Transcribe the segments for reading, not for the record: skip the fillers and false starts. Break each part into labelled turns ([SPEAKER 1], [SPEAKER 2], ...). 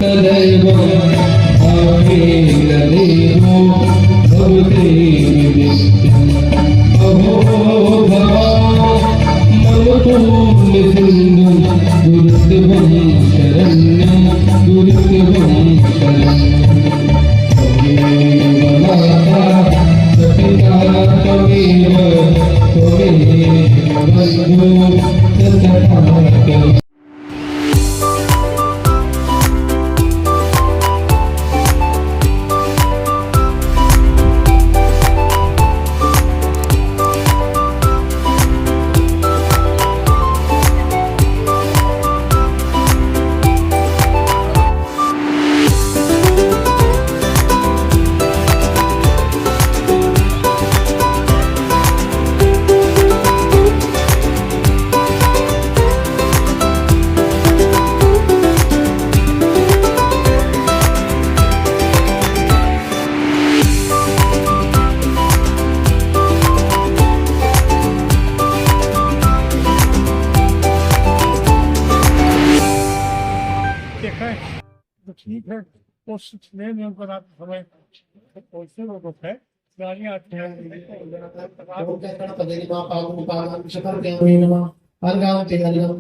[SPEAKER 1] सदैव आखेलदेहो भवते नित्यम् अहो भवा ममपुण्य सिन्धुं गुरुत्वं शरण्यं गुरुत्वं शरण्यं माता सपिता त्वमेव त्वमेव बन्धो सततं
[SPEAKER 2] ठीक है उस ट्रेन में बनाते समय वैसे लोग है गाड़ियाँ आती हैं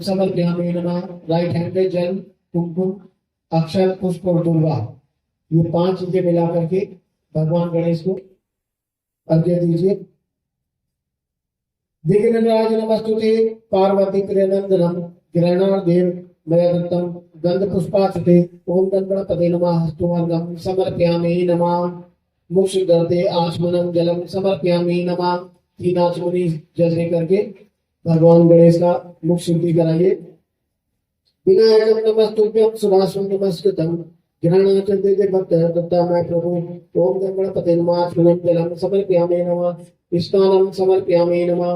[SPEAKER 3] समर्पयामि नमः। राइट हैंड पे जल कुमकुम अक्षर पुष्प और दुर्वा ये 5 चीजें मिला करके भगवान गणेश को अर्घ्य दीजिए। दिग्गजराज नमस्तुते पार्वती प्रियनंदनम ग्रहणादेव मया दत्तम गंध पुष्पाक्षते ओम गणपते नमः। हस्तुवर्गम समर्पयामि नमः। मुक्षदर्ते आचमनम जलम समर्पयामि नमः। 3 आचमनी जल दे करके भगवान गणेश का मुख शुद्धि कराइए। विनायकम नमस्तुभ्यं सुभाषं नमस्कृतं ग्रहणाचते भक्त दत्ता मैं प्रभु ओम गणपते नमः। आचमनम जलम समर्पयामि नमः। स्नानम समर्पयामि नमः।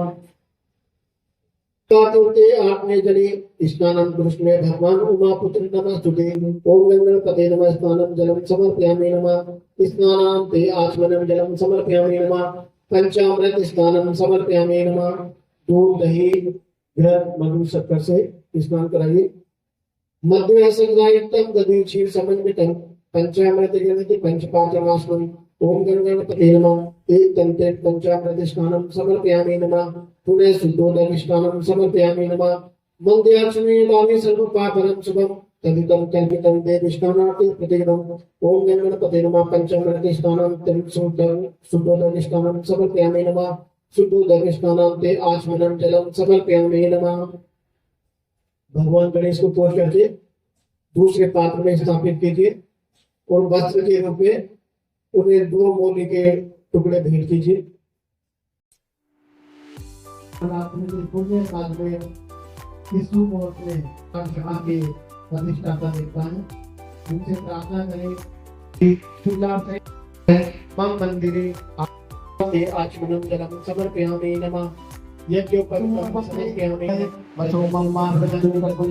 [SPEAKER 3] कातुते आपने जले स्नानम कृष्णे भगवान उमापुत्र नमस्तुते ओम गणपते नमः। स्नानम जलम समर्पयामि नमः। स्नानान्ते आचमनम जलम समर्पयामि नमः। पंचामृत स्नानम समर्पयामि नमः। दूध दही घृत मधु शक्कर से स्नान कराइए। मध्य संयुक्तम दधि क्षीर समन्वितम पंचामृत जनित पंचपाचमास्मि ओम गणपते नमः। एक तंत्रे पंचामृत स्नानम समर्पयामि नमः। पुनः शुद्धोदक स्नानम समर्पयामि नमः। मन्त्याक्षमेदानि सर्वपापरं शुभं तदितं कल्पितं देव स्नानार्थे प्रतिगतम् ओम गणपते नमः। पंचामृत स्नानान्तं शुद्धोदक स्नानम समर्पयामि नमः। शुद्धोदक स्नानान्ते आचमनं जलं समर्पयामि नमः। भगवान गणेश को पोष करके दूसरे पात्र में स्थापित कीजिए और वस्त्र के रूप में उन्हें 2 मोती के टुकड़े भेंट कीजिए। प्रतिष्ठा का देखता है उनसे प्रार्थना करें मम मंदिरे आचमनम जलम समर्पयामि नमः। यज्ञोपवीतं समर्पयामि वसो मम मार्गदर्शनं कर्तुं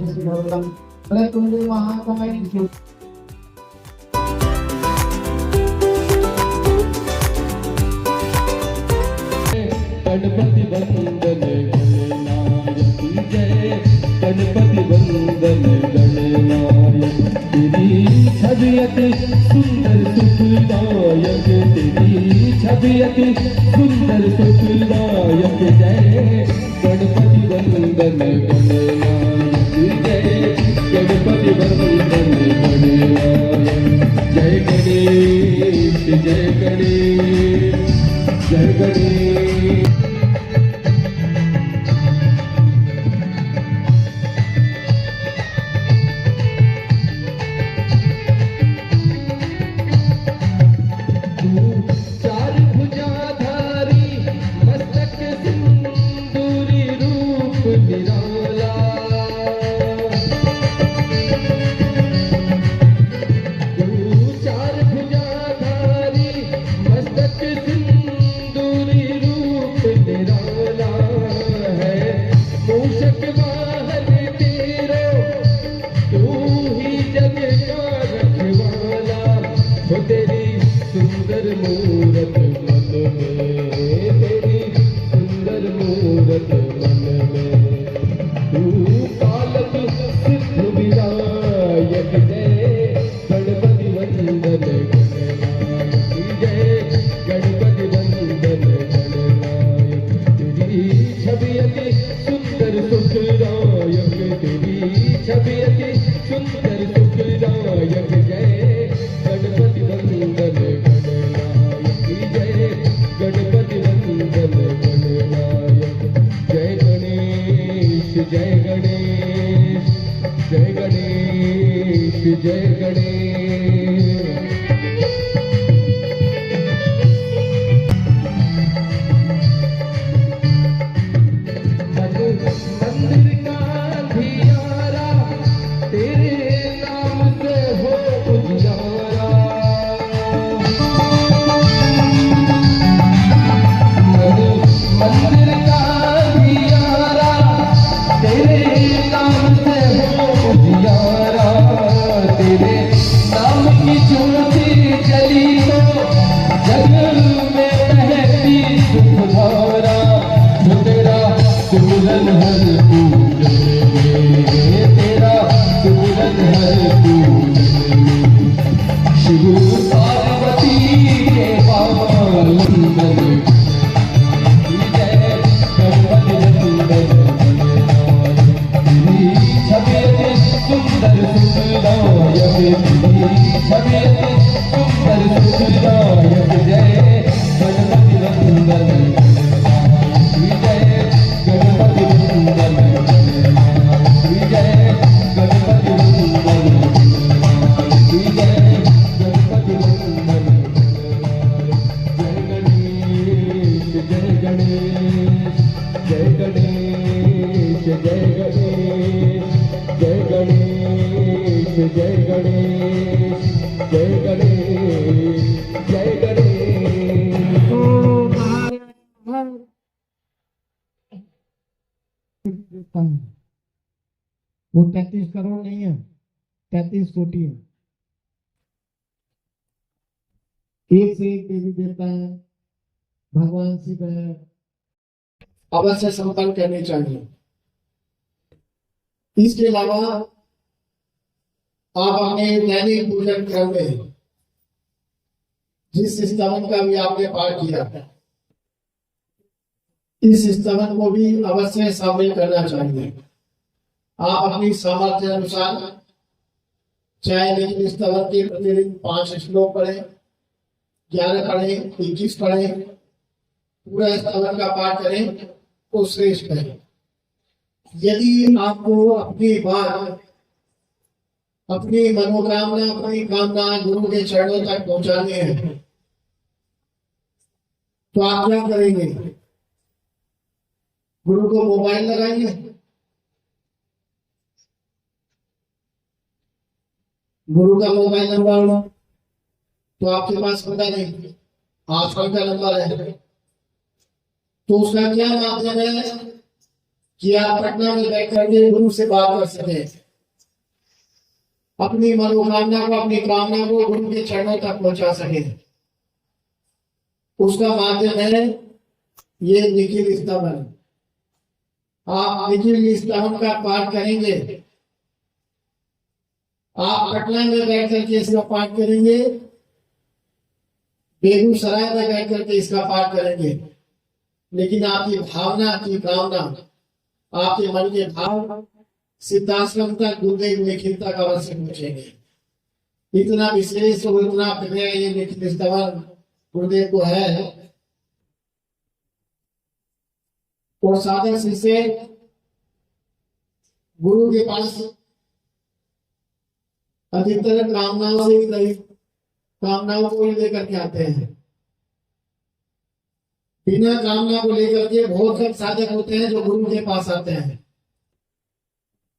[SPEAKER 3] तुमरे महाकाय
[SPEAKER 1] गणपति वंदन गणनायक जय गणपति वंदन गणनायक तेरी छवि अति सुंदर सुखदायक तेरी छवि अति सुंदर सुखदायक जय गणपति वंदन गणनायक जय गणपति वंदन गणनायक जय गणेश जय गणेश जय गणेश। सुखदायक तेरी छवि अति सुंदर सुखदायक जय गणपति वंदन गणनायक जय गणपति वंदन गणनायक जय गणेश जय गणेश जय गणेश जय गणेश मंदिर का धियारा तेरे नाम से हो उजियारा मंदिर का धियारा तेरे नाम से हो उजियारा तेरे नाम की ज्योति जली तो जग में बहती सुखधारा जो तेरा सिमरन हर पूजन में तेरा सिमरन हर पूजन में शिव पार्वती के पावनंदन जय गणपति वंदन तेरी छवि सुंदर सुखदायक तेरी छवि सुंदर सुखदायक जय गणपति वंदन
[SPEAKER 3] वो 33 करोड़ नहीं है, 33 कोटि है। एक से एक देवी देवता है, भगवान शिव है, अवश्य संपन्न करनी चाहिए। इसके अलावा आप अपने दैनिक पूजन क्रम में जिस स्तवन का भी आपने पाठ किया, इस स्तवन को भी अवश्य शामिल करना चाहिए। आप अपनी सामर्थ्य अनुसार चाहे लेकिन स्तवन के प्रतिदिन 5 श्लोक पढ़े, 11 पढ़े, 21 पढ़े, पूरा स्तवन का पाठ करें तो श्रेष्ठ है। यदि आपको अपनी बात, अपनी मनोकामना, अपनी कामना गुरु के चरणों तक पहुंचानी है तो आप क्या करेंगे? गुरु को मोबाइल लगाएंगे, गुरु का मोबाइल नंबर तो आपके पास पता नहीं, आजकल का नंबर है, तो उसका क्या माध्यम है कि आप पटना में बैठ करके गुरु से बात कर सके, अपनी मनोकामना को, अपनी कामना को गुरु के चरणों तक पहुंचा सके। उसका माध्यम है ये निखिल स्तवन। आप निखिल स्तवन का पाठ करेंगे, आप पटना में बैठ करके इसका पाठ करेंगे, बेगूसराय में बैठ करके इसका पाठ करेंगे, लेकिन आपकी भावना, आपकी कामना, आपके मन के भाव सिद्धाश्रम तक, गुरुदेव निखिल तक अवश्य पहुंचेंगे। इतना विशेष और इतना प्रिय ये निखिल स्तवन गुरुदेव को है। और साधक शिष्य गुरु के पास अधिकतर कामनाओं से ही, कामनाओं को ही लेकर के आते हैं। बिना कामना को लेकर के बहुत कम साधक होते हैं जो गुरु के पास आते हैं।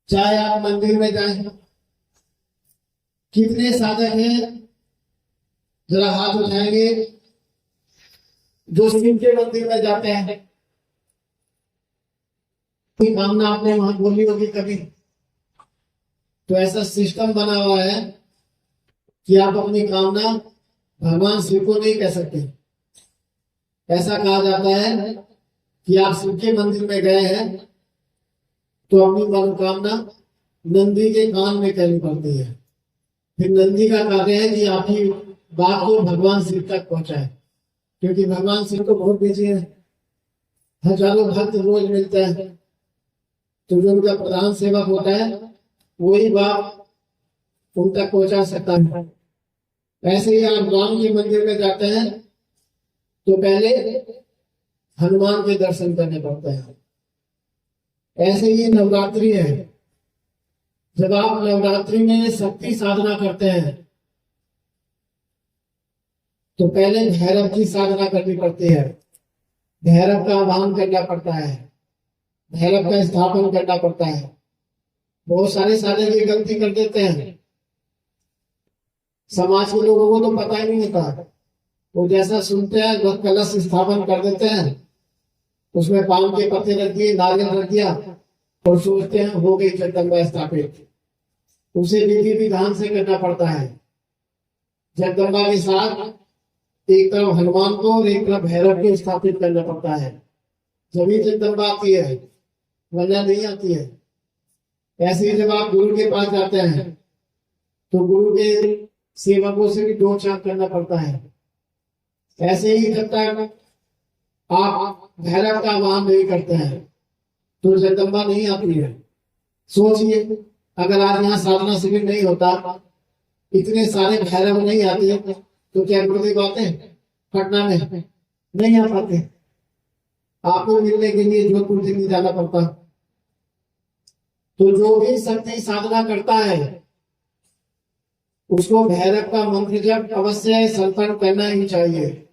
[SPEAKER 3] चाहे आप मंदिर में जाएं, कितने साधक हैं जरा हाथ उठाएंगे जो शिव के मंदिर में जाते हैं? कोई कामना आपने वहां बोली होगी कभी? तो ऐसा सिस्टम बना हुआ है कि आप अपनी कामना भगवान शिव को नहीं कह सकते। ऐसा कहा जाता है कि आप शिव के मंदिर में गए हैं तो अपनी मनोकामना नंदी के कान में कहनी पड़ती है। फिर नंदी का कहते हैं कि आपकी बात को भगवान शिव तक पहुंचाए, क्योंकि भगवान शिव को बहुत बिजी है, हजारों भक्त रोज मिलते हैं। तो जो उनका प्रधान सेवक होता है वही बाप उन तक पहुंचा सकता है। ऐसे ही आप राम के मंदिर में जाते हैं तो पहले हनुमान के दर्शन करने पड़ते हैं। ऐसे ही नवरात्रि है, जब आप नवरात्रि में शक्ति साधना करते हैं तो पहले भैरव की साधना करनी पड़ती है, भैरव का आह्वान करना पड़ता है, भैरव का स्थापन करना पड़ता है। बहुत सारे साधक ये गलती कर देते हैं, समाज के लोगों को तो पता ही नहीं होता, वो जैसा सुनते हैं वह कलश स्थापन कर देते हैं, उसमें पान के पत्ते रख दिए, नारियल रख दिया और सोचते हैं हो गई जगदम्बा स्थापित। उसे विधि विधान से करना पड़ता है। जगदम्बा के साथ एक तरफ हनुमान को और एक तरफ भैरव को स्थापित करना पड़ता है, जब जगदम्बा आती है, वरना नहीं आती है। ऐसे ही जब आप गुरु के पास जाते हैं तो गुरु के सेवकों से भी दो चार करना पड़ता है। ऐसे ही जब तक आप भैरव का आह्वान नहीं करते हैं तो जगदम्बा नहीं आती है। सोचिए, अगर आज यहाँ साधना शिविर नहीं होता, इतने सारे भैरव नहीं आते तो क्या गुरुदेव आते पटना में? नहीं आ पाते। आपको मिलने के लिए जोधपुर दिल्ली जाना पड़ता। तो जो भी शक्ति साधना करता है उसको भैरव का मंत्र जप अवश्य संपन्न करना ही चाहिए।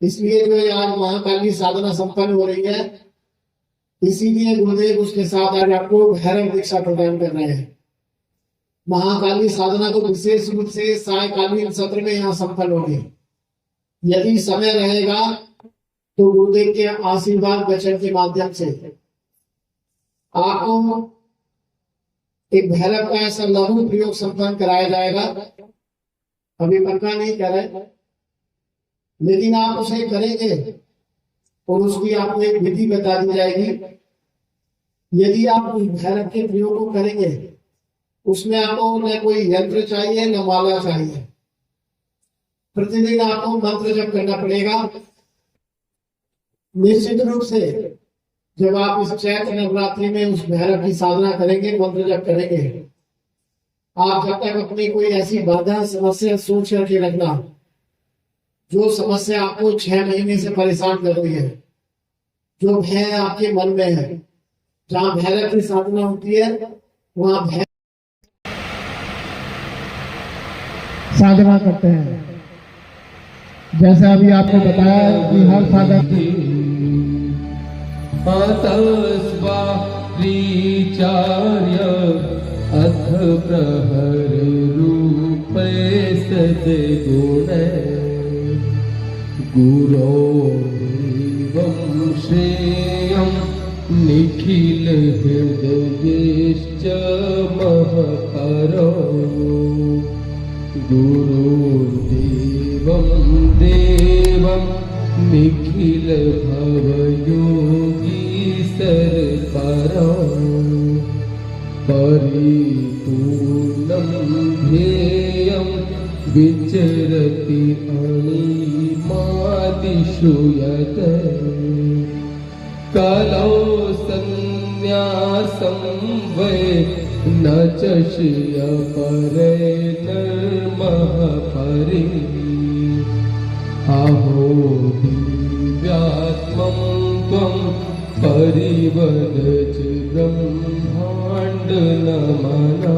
[SPEAKER 3] इसलिए जो आज महाकाली साधना संपन्न हो रही है, इसीलिए गुरुदेव उसके साथ आज आपको भैरव दीक्षा प्रदान कर रहे हैं। महाकाली साधना को विशेष रूप से सायकालीन सत्र में यहाँ संपन्न होगी। यदि समय रहेगा तो गुरुदेव के आशीर्वाद वचन के माध्यम से आपको एक भैरव का ऐसा लघु प्रयोग संपन्न कराया जाएगा। अभी पक्का नहीं कर रहे, लेकिन आप उसे करेंगे और उसकी आपको एक विधि बता दी जाएगी। यदि आप उस भैरव के प्रयोग को करेंगे, उसमें आपको न कोई यंत्र चाहिए न माला चाहिए। प्रतिदिन आपको मंत्र जप करना पड़ेगा। निश्चित रूप से जब आप इस चैत्र नवरात्रि में उस भैरव की साधना करेंगे, मंत्र जप करेंगे, आप जब तक अपनी कोई ऐसी बाधा समस्या सोच करके रखना जो समस्या आपको 6 महीने से परेशान कर रही है, जो भय आपके मन में है। जहाँ भैरव की साधना होती है वहां भय साधना करते हैं। जैसे अभी आपको बताया कि हर साधक
[SPEAKER 1] तस्वाचार्य अथ प्रहर रूप सद्गुण गुरो श्रेयं निखिल हृदयश्च महकरो गुरुदेवं देवं निखिल भवयोगी सरपरो परिपूर्णं ध्येयं विचरति अणिमादिषु यत् कलौ संन्यासं वै न च श्रिय परे नर्मः परि अहो दिव्यात्मं त्वं परिवदच ब्रह्माण्ड नमना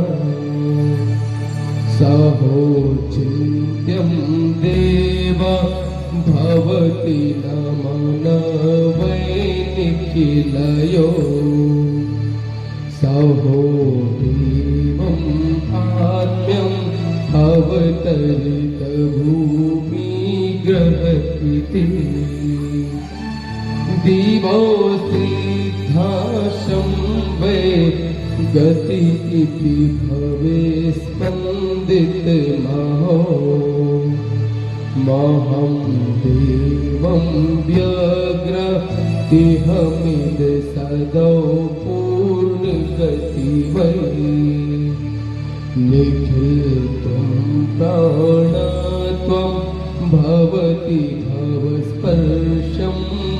[SPEAKER 1] सहोचिन्त्यं देव भवति नमन वै निखिलयो सहोदेवं आत्म्यं अवतरित भूमि ग्रह इति दिवो सिद्धाशं वै गति इति भवे स्पन्दित महो महं देवं व्यग्र इहमिद सदौ पूर्णगति वै निखिलत्वं प्राणत्वं भवति भवस्पर्शं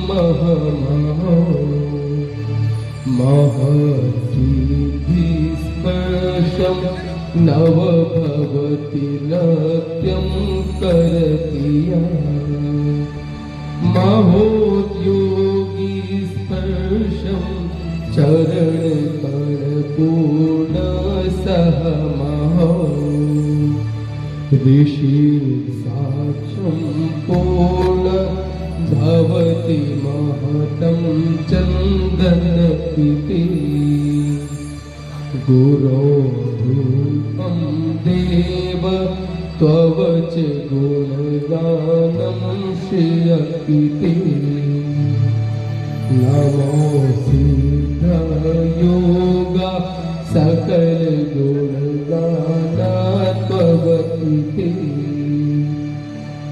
[SPEAKER 1] महमहो महत् सिद्धिस्पर्शं नव भवति नृत्यं करति या महोद्योगी स्पर्शं चरणकणपूर्ण सह महो ऋषि साक्षं पूर्ण भवति महतं चन्दन इति गुरो रूपं देव त्ववच गुणगानं श्रिय इति नमो सिद्धयोगा सकल गुणगाना त्वव इति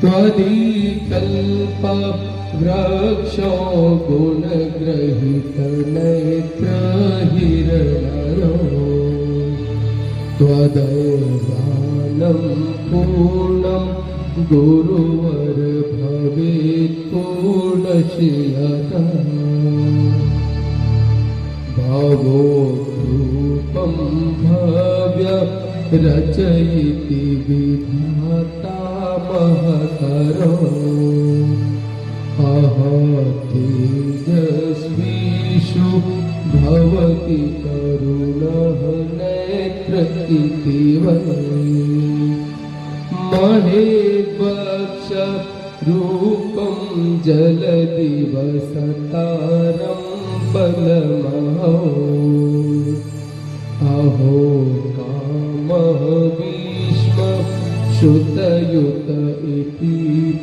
[SPEAKER 1] त्वदीकल्प वृक्षो गुणग्रहित नेत्र हिरणयो त्वदैवानं पूर्णं गुरुवर भवेत् पूर्णश्रियता भवोद्रूपं भव्य रचयिति विधाता महतरो तेजस्वीषु भवति करुणः नेत्र इति वै महेद्वक्ष रूपं जलदिवसतारं बलमहो अहो कामः भीष्म श्रुतयुत इति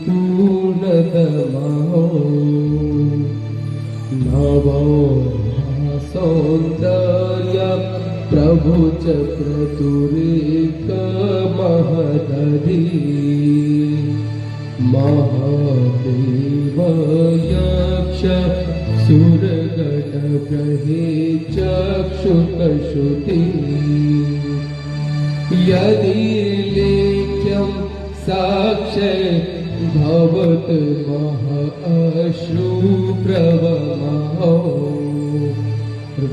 [SPEAKER 1] पूर्णतमो नवो सौन्दर्य प्रभु च क्रतुरेकमहदधि महादेव यक्ष सुरगणग्रहे चक्षुकश्रुति यदि लेख्यं साक्षे भवत मह अश्रुप्रवमहो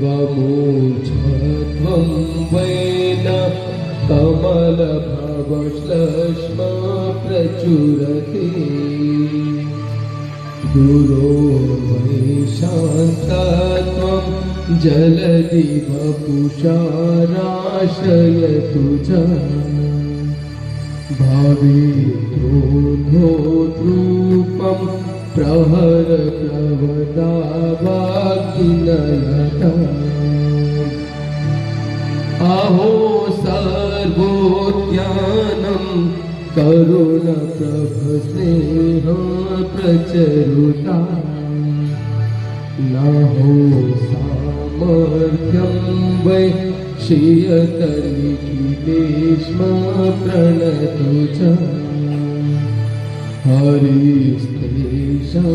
[SPEAKER 1] वमूर्च्छत्वं वैन कमलभवश्लेष्म प्रचुरति गुरो वै शान्तत्वं जलदि वपुषाराश्रयतु च भवेद्रोधोद्रूपं प्रहर प्रवदावाग्निनयता अहो सर्वोद्यानं करुणप्रभस्नेह प्रचरुता नहो सामर्थ्यं वै श्रियतलिखिलेष्म प्रणतो च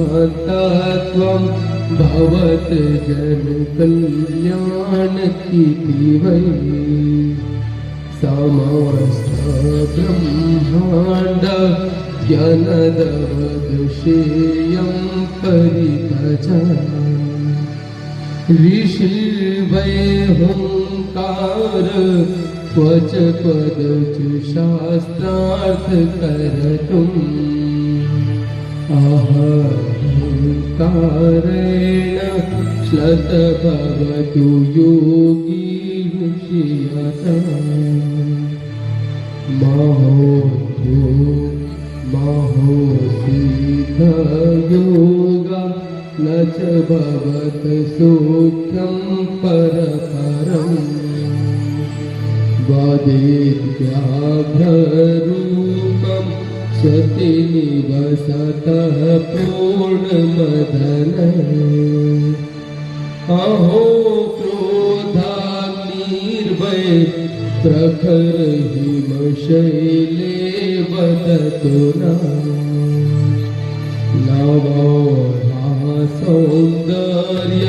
[SPEAKER 1] हरिस्तेषान्तत्वं भवत जनकल्याणकीर्ति वै समस्त ब्रह्माण्ड ज्ञानदवदुषेयं परितच ऋषिर्वै हुङ्कार त्वच पदच शास्त्रार्थ करतुम् अहङ्कारेण श्लत भवतु योगी ऋषियता महोसिद्धयोगा न च भवत सौख्यं परपरम् वदेद्व्याघ्ररूपं स्वतिनिवसतः पूर्णमदन अहो क्रोधाग्निर्वै प्रखर हिमशैले वदतु नवो सौन्दर्य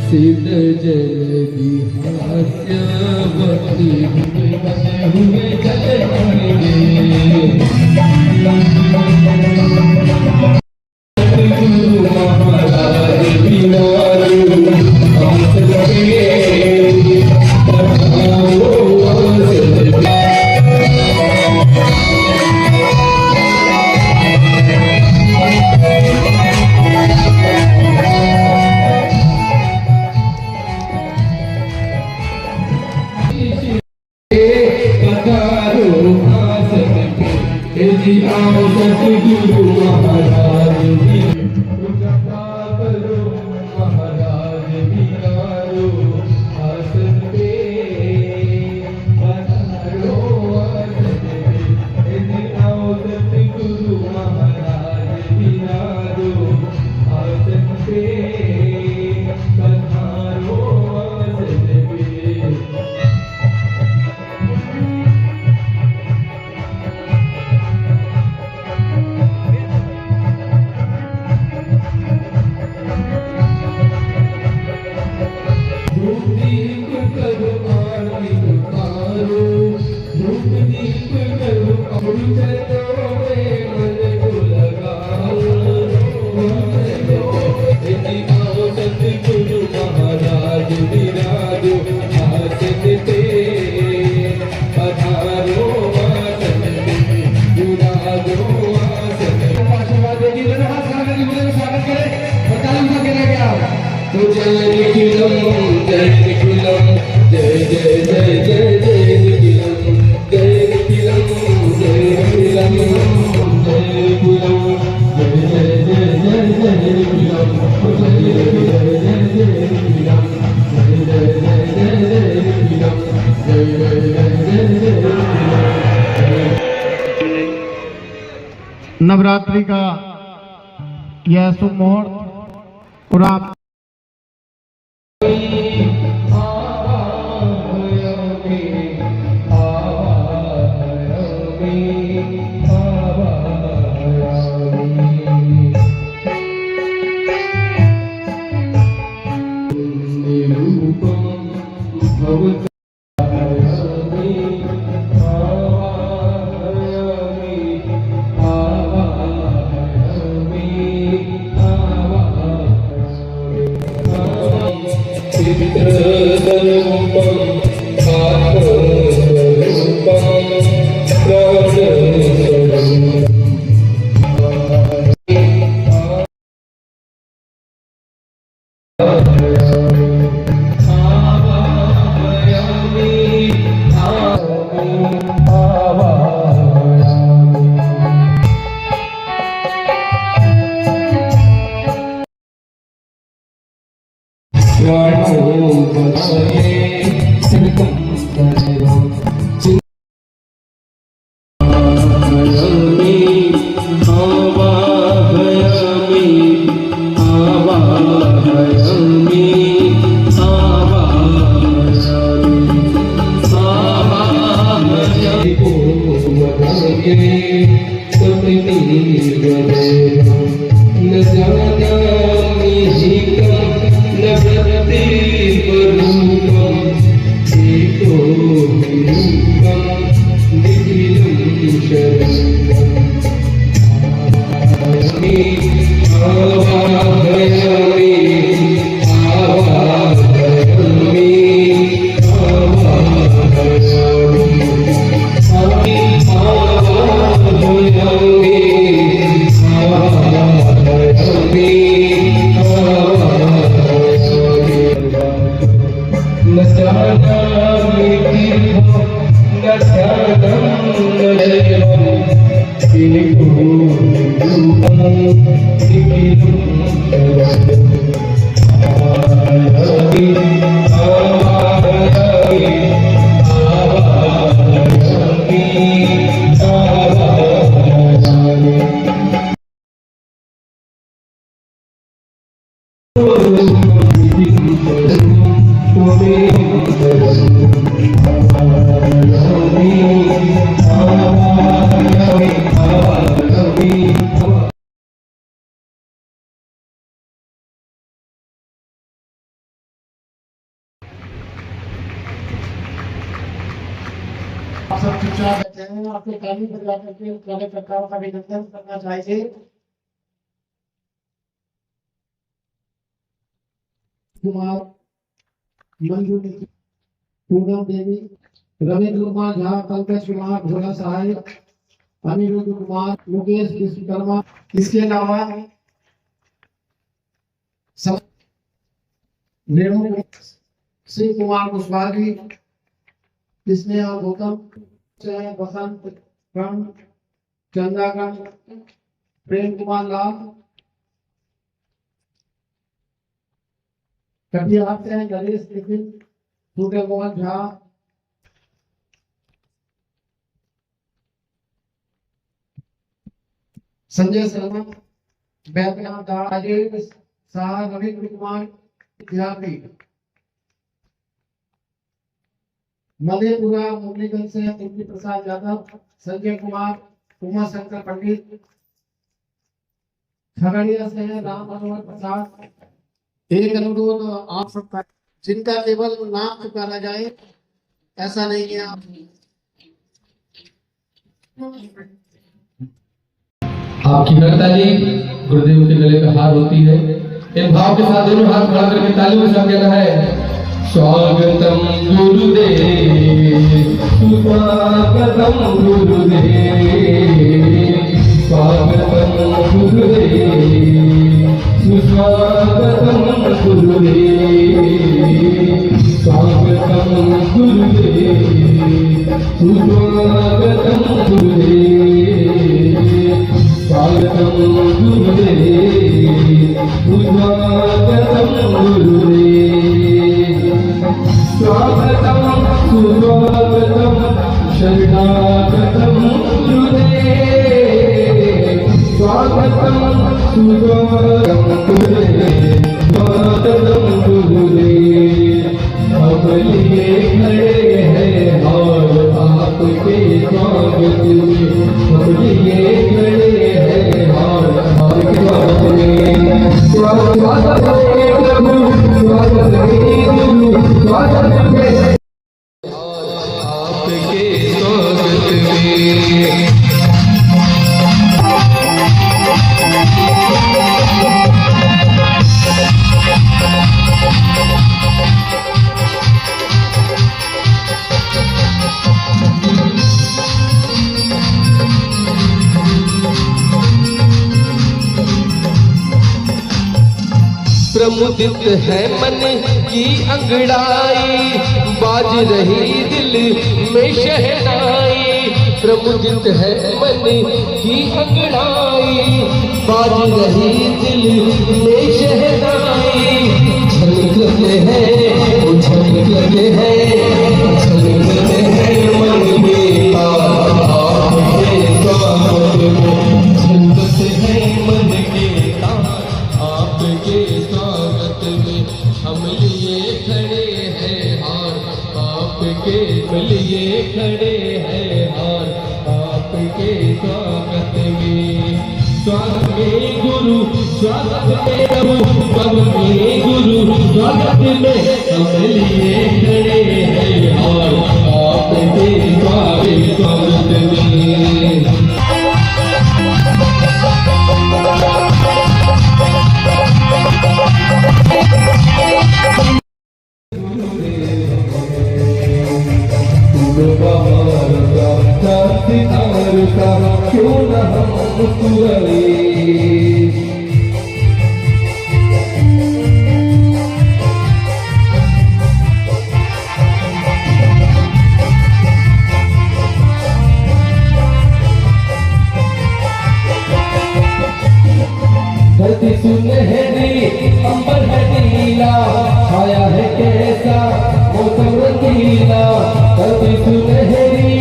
[SPEAKER 1] सिद्ध जलदिहास्य भक्ति हुए चले यदि आओ सतगुरु महाराज की कृपा करो महाराज बिगारो आसन पे पधारो आसन पे यदि आओ सतगुरु महाराज बिगारो आसन पे पधारो आसन पे धूपदीप करो आरती उतारो धूपदीप करो और चलो में मन को लगाओ यदि आओ सतगुरु महाराज विराजो आसन पे पधारो आसन पे विराजो आसन पे आशीर्वाद देगी दोनों हाथ खड़ा करके बोले स्वागत करें और ताली बजा के लेके आओ तो जय निखिलम जय निखिलम जय जय जय जय जय निखिलम जय निखिलम जय निखिलम जय निखिलम जय जय जय जय जय निखिलम जय जय जय जय निखिलम जय जय जय जय जय निखिलम जय जय जय जय जय
[SPEAKER 3] नवरात्रि का यह शुभ मुहूर्त और आप आप सब चुपचाप बैठे हैं, आपके ताली बजा करके कार्यकर्ताओं का अभिनंदन करना चाहिए। कुमार, मंजू निधि, पूनम देवी, रविंद्र कुमार झा, पंकज कुमार, भोला सहाय, अनिरुद्ध कुमार, मुकेश विश्वकर्मा, इसके अलावा रेणु सिंह कुमार कुशवाहा जी, स्नेह और गौतम, बसंत, चंद्रागढ़ प्रेम कुमार लाल, कटिहार से हैं गणेश निखिल, सूर्य मोहन झा, संजय शर्मा, बैद्यनाथ राजेश शाह, रविंद्र कुमार त्यागी, मधेपुरा मुरलीगंज से दिव्य प्रसाद यादव, संजय कुमार, उमा शंकर पंडित, खगड़िया से राम मनोहर प्रसाद। एक अनुरोध आप सबका, जिनका केवल नाम पुकारा जाए, ऐसा नहीं है। आप
[SPEAKER 1] आपकी ताली गुरुदेव के गले पे हार होती है। इन भाव के साथ दोनों हाथ खड़ा करके तालियों से कहना है स्वागतम गुरुदेव, सुस्वागतम गुरुदेव, स्वागतम गुरुदेव, सुस्वागतम गुरुदेव, स्वागतम गुरुदेव, सुस्वागतम गुरुदेव, स्वागतम गुरुदेव, सुस्वागतम गुरुदेव, स्वागतम सुस्वागतम शरणागतम गुरुदेव, स्वागतम सुस्वागतम गुरुदेव, स्वागतम गुरुदेव। हम लिए खड़े हैं और आपके स्वागत में, हम लिए खड़े हैं और आपके स्वागत में। स्वागत है प्रभु, स्वागत है गुरु, स्वागत है आपके स्वागत में। प्रमुदित है मन की अंगड़ाई, बाज रही दिल में शहनाई। प्रमुदित है मन की अंगड़ाई, बाज रही दिल में शहनाई। झलकते हैं वो झलकते हैं, झलकते हैं मन में आपके स्वागत में, झलकते हैं मन के आपके स्वागत में। हम लिए खड़े हैं हार आपके, लिए खड़े हैं हार आपके स्वागत में। स्वागत में गुरु, स्वागत में प्रभु, स्वागत में गुरु, स्वागत में हम लिए खड़े हैं हार आपके स्वागत में। क्यों न हम मुस्कुराए, धरती सुनहरी अंबर है नीला, छाया है कैसा मौसम रंगीला। धरती सुनहरी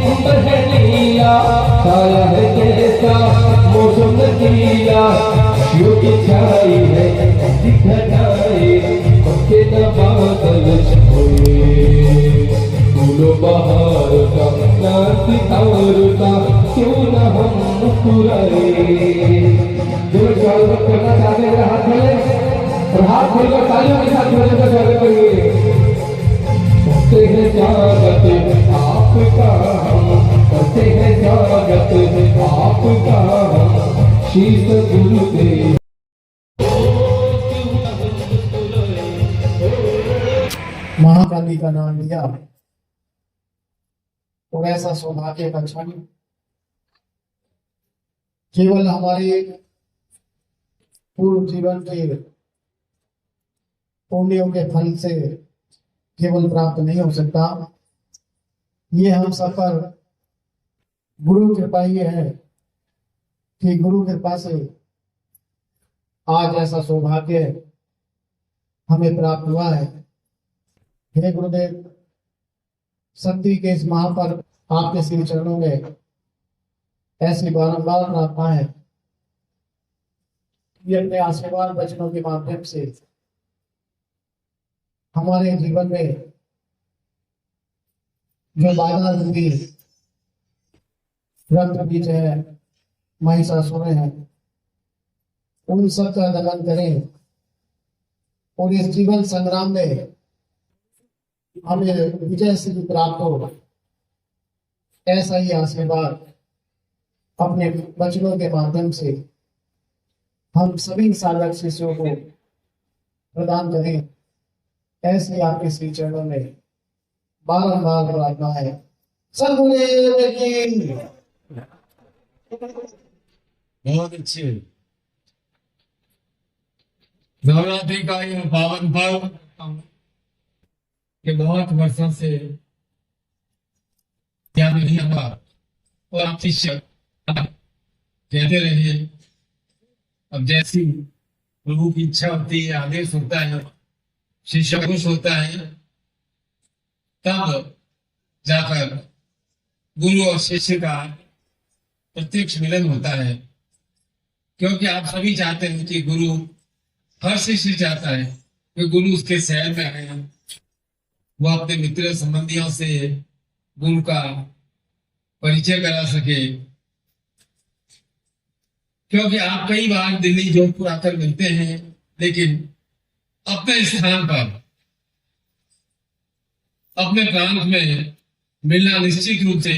[SPEAKER 1] अंबर है नीला, छाया है कैसा मौसम रंगीला। खुशियों की छाई है दिखनाए, पक्के न बादल छाए। फूलों बहार का नाच और का क्यों न हम मुस्कुराए। जो स्वागत करना चाहते हैं हाथ खोलें और हाथ खोलकर तालियों के साथ भोजन का स्वागत करिए। करते हैं स्वागत आपका हम, करते हैं स्वागत आपका हम, शीश गुरुदेव।
[SPEAKER 3] महाकाली का नाम लिया और ऐसा सौभाग्य का क्षण केवल हमारे पूर्व जीवन के पुण्यों के फल से केवल प्राप्त नहीं हो सकता। ये हम सब पर गुरु कृपा ही है कि गुरु कृपा से आज ऐसा सौभाग्य हमें प्राप्त हुआ है। हे गुरुदेव, शक्ति के इस महापर्व आपके श्री चरणों में ऐसी बारंबार प्रार्थना है कि अपने आशीर्वाद वचनों के माध्यम से हमारे जीवन में जो बाधा रूपी रक्त बीज है, महिषासुर है, उन सब का दमन करें और इस जीवन संग्राम में हमें विजय सिद्धि प्राप्त हो, ऐसा ही आशीर्वाद अपने वचनों के माध्यम से हम सभी साधक शिष्यों को प्रदान करें, ऐसे आपके श्री चरणों में बारंबार प्रार्थना है। सद्गुरुदेव की
[SPEAKER 4] बहुत अच्छे। नवरात्रि का यह पावन पर्व के बहुत वर्षों से याद नहीं हुआ और आप शिष्य कहते रहे। अब जैसी प्रभु की इच्छा होती है, आदेश होता है, शिष्य खुश होता है, तब जाकर गुरु और शिष्य का प्रत्यक्ष मिलन होता है। क्योंकि आप सभी चाहते हैं कि गुरु, हर शिष्य चाहता है कि गुरु उसके शहर में आए, वो अपने मित्र संबंधियों से गुरु का परिचय करा सके। क्योंकि आप कई बार दिल्ली जोधपुर आकर मिलते हैं, लेकिन अपने स्थान पर, अपने प्रांत में मिलना निश्चित रूप से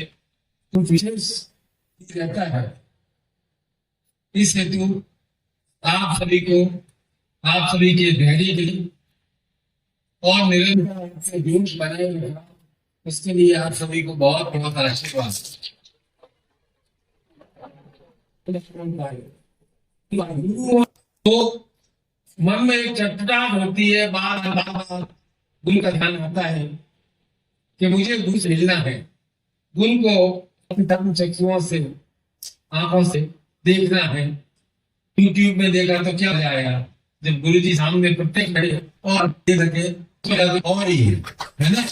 [SPEAKER 4] कुछ विशेष रहता है। इस हेतु आप सभी को, आप सभी के धैर्य के लिए और निरंतर से जोश बनाए रखा, उसके लिए आप सभी को बहुत बहुत आशीर्वाद। तो मन में एक चटपटाहट होती है, बार बार गुरु का ध्यान आता है कि मुझे गुरु से मिलना है, गुरु को अपनी धर्म चक्षुओं से, आंखों से देखना है। यूट्यूब में देखा तो क्या हो जाएगा, जब गुरु जी सामने प्रत्येक खड़े और देख सके तो और ही है ना।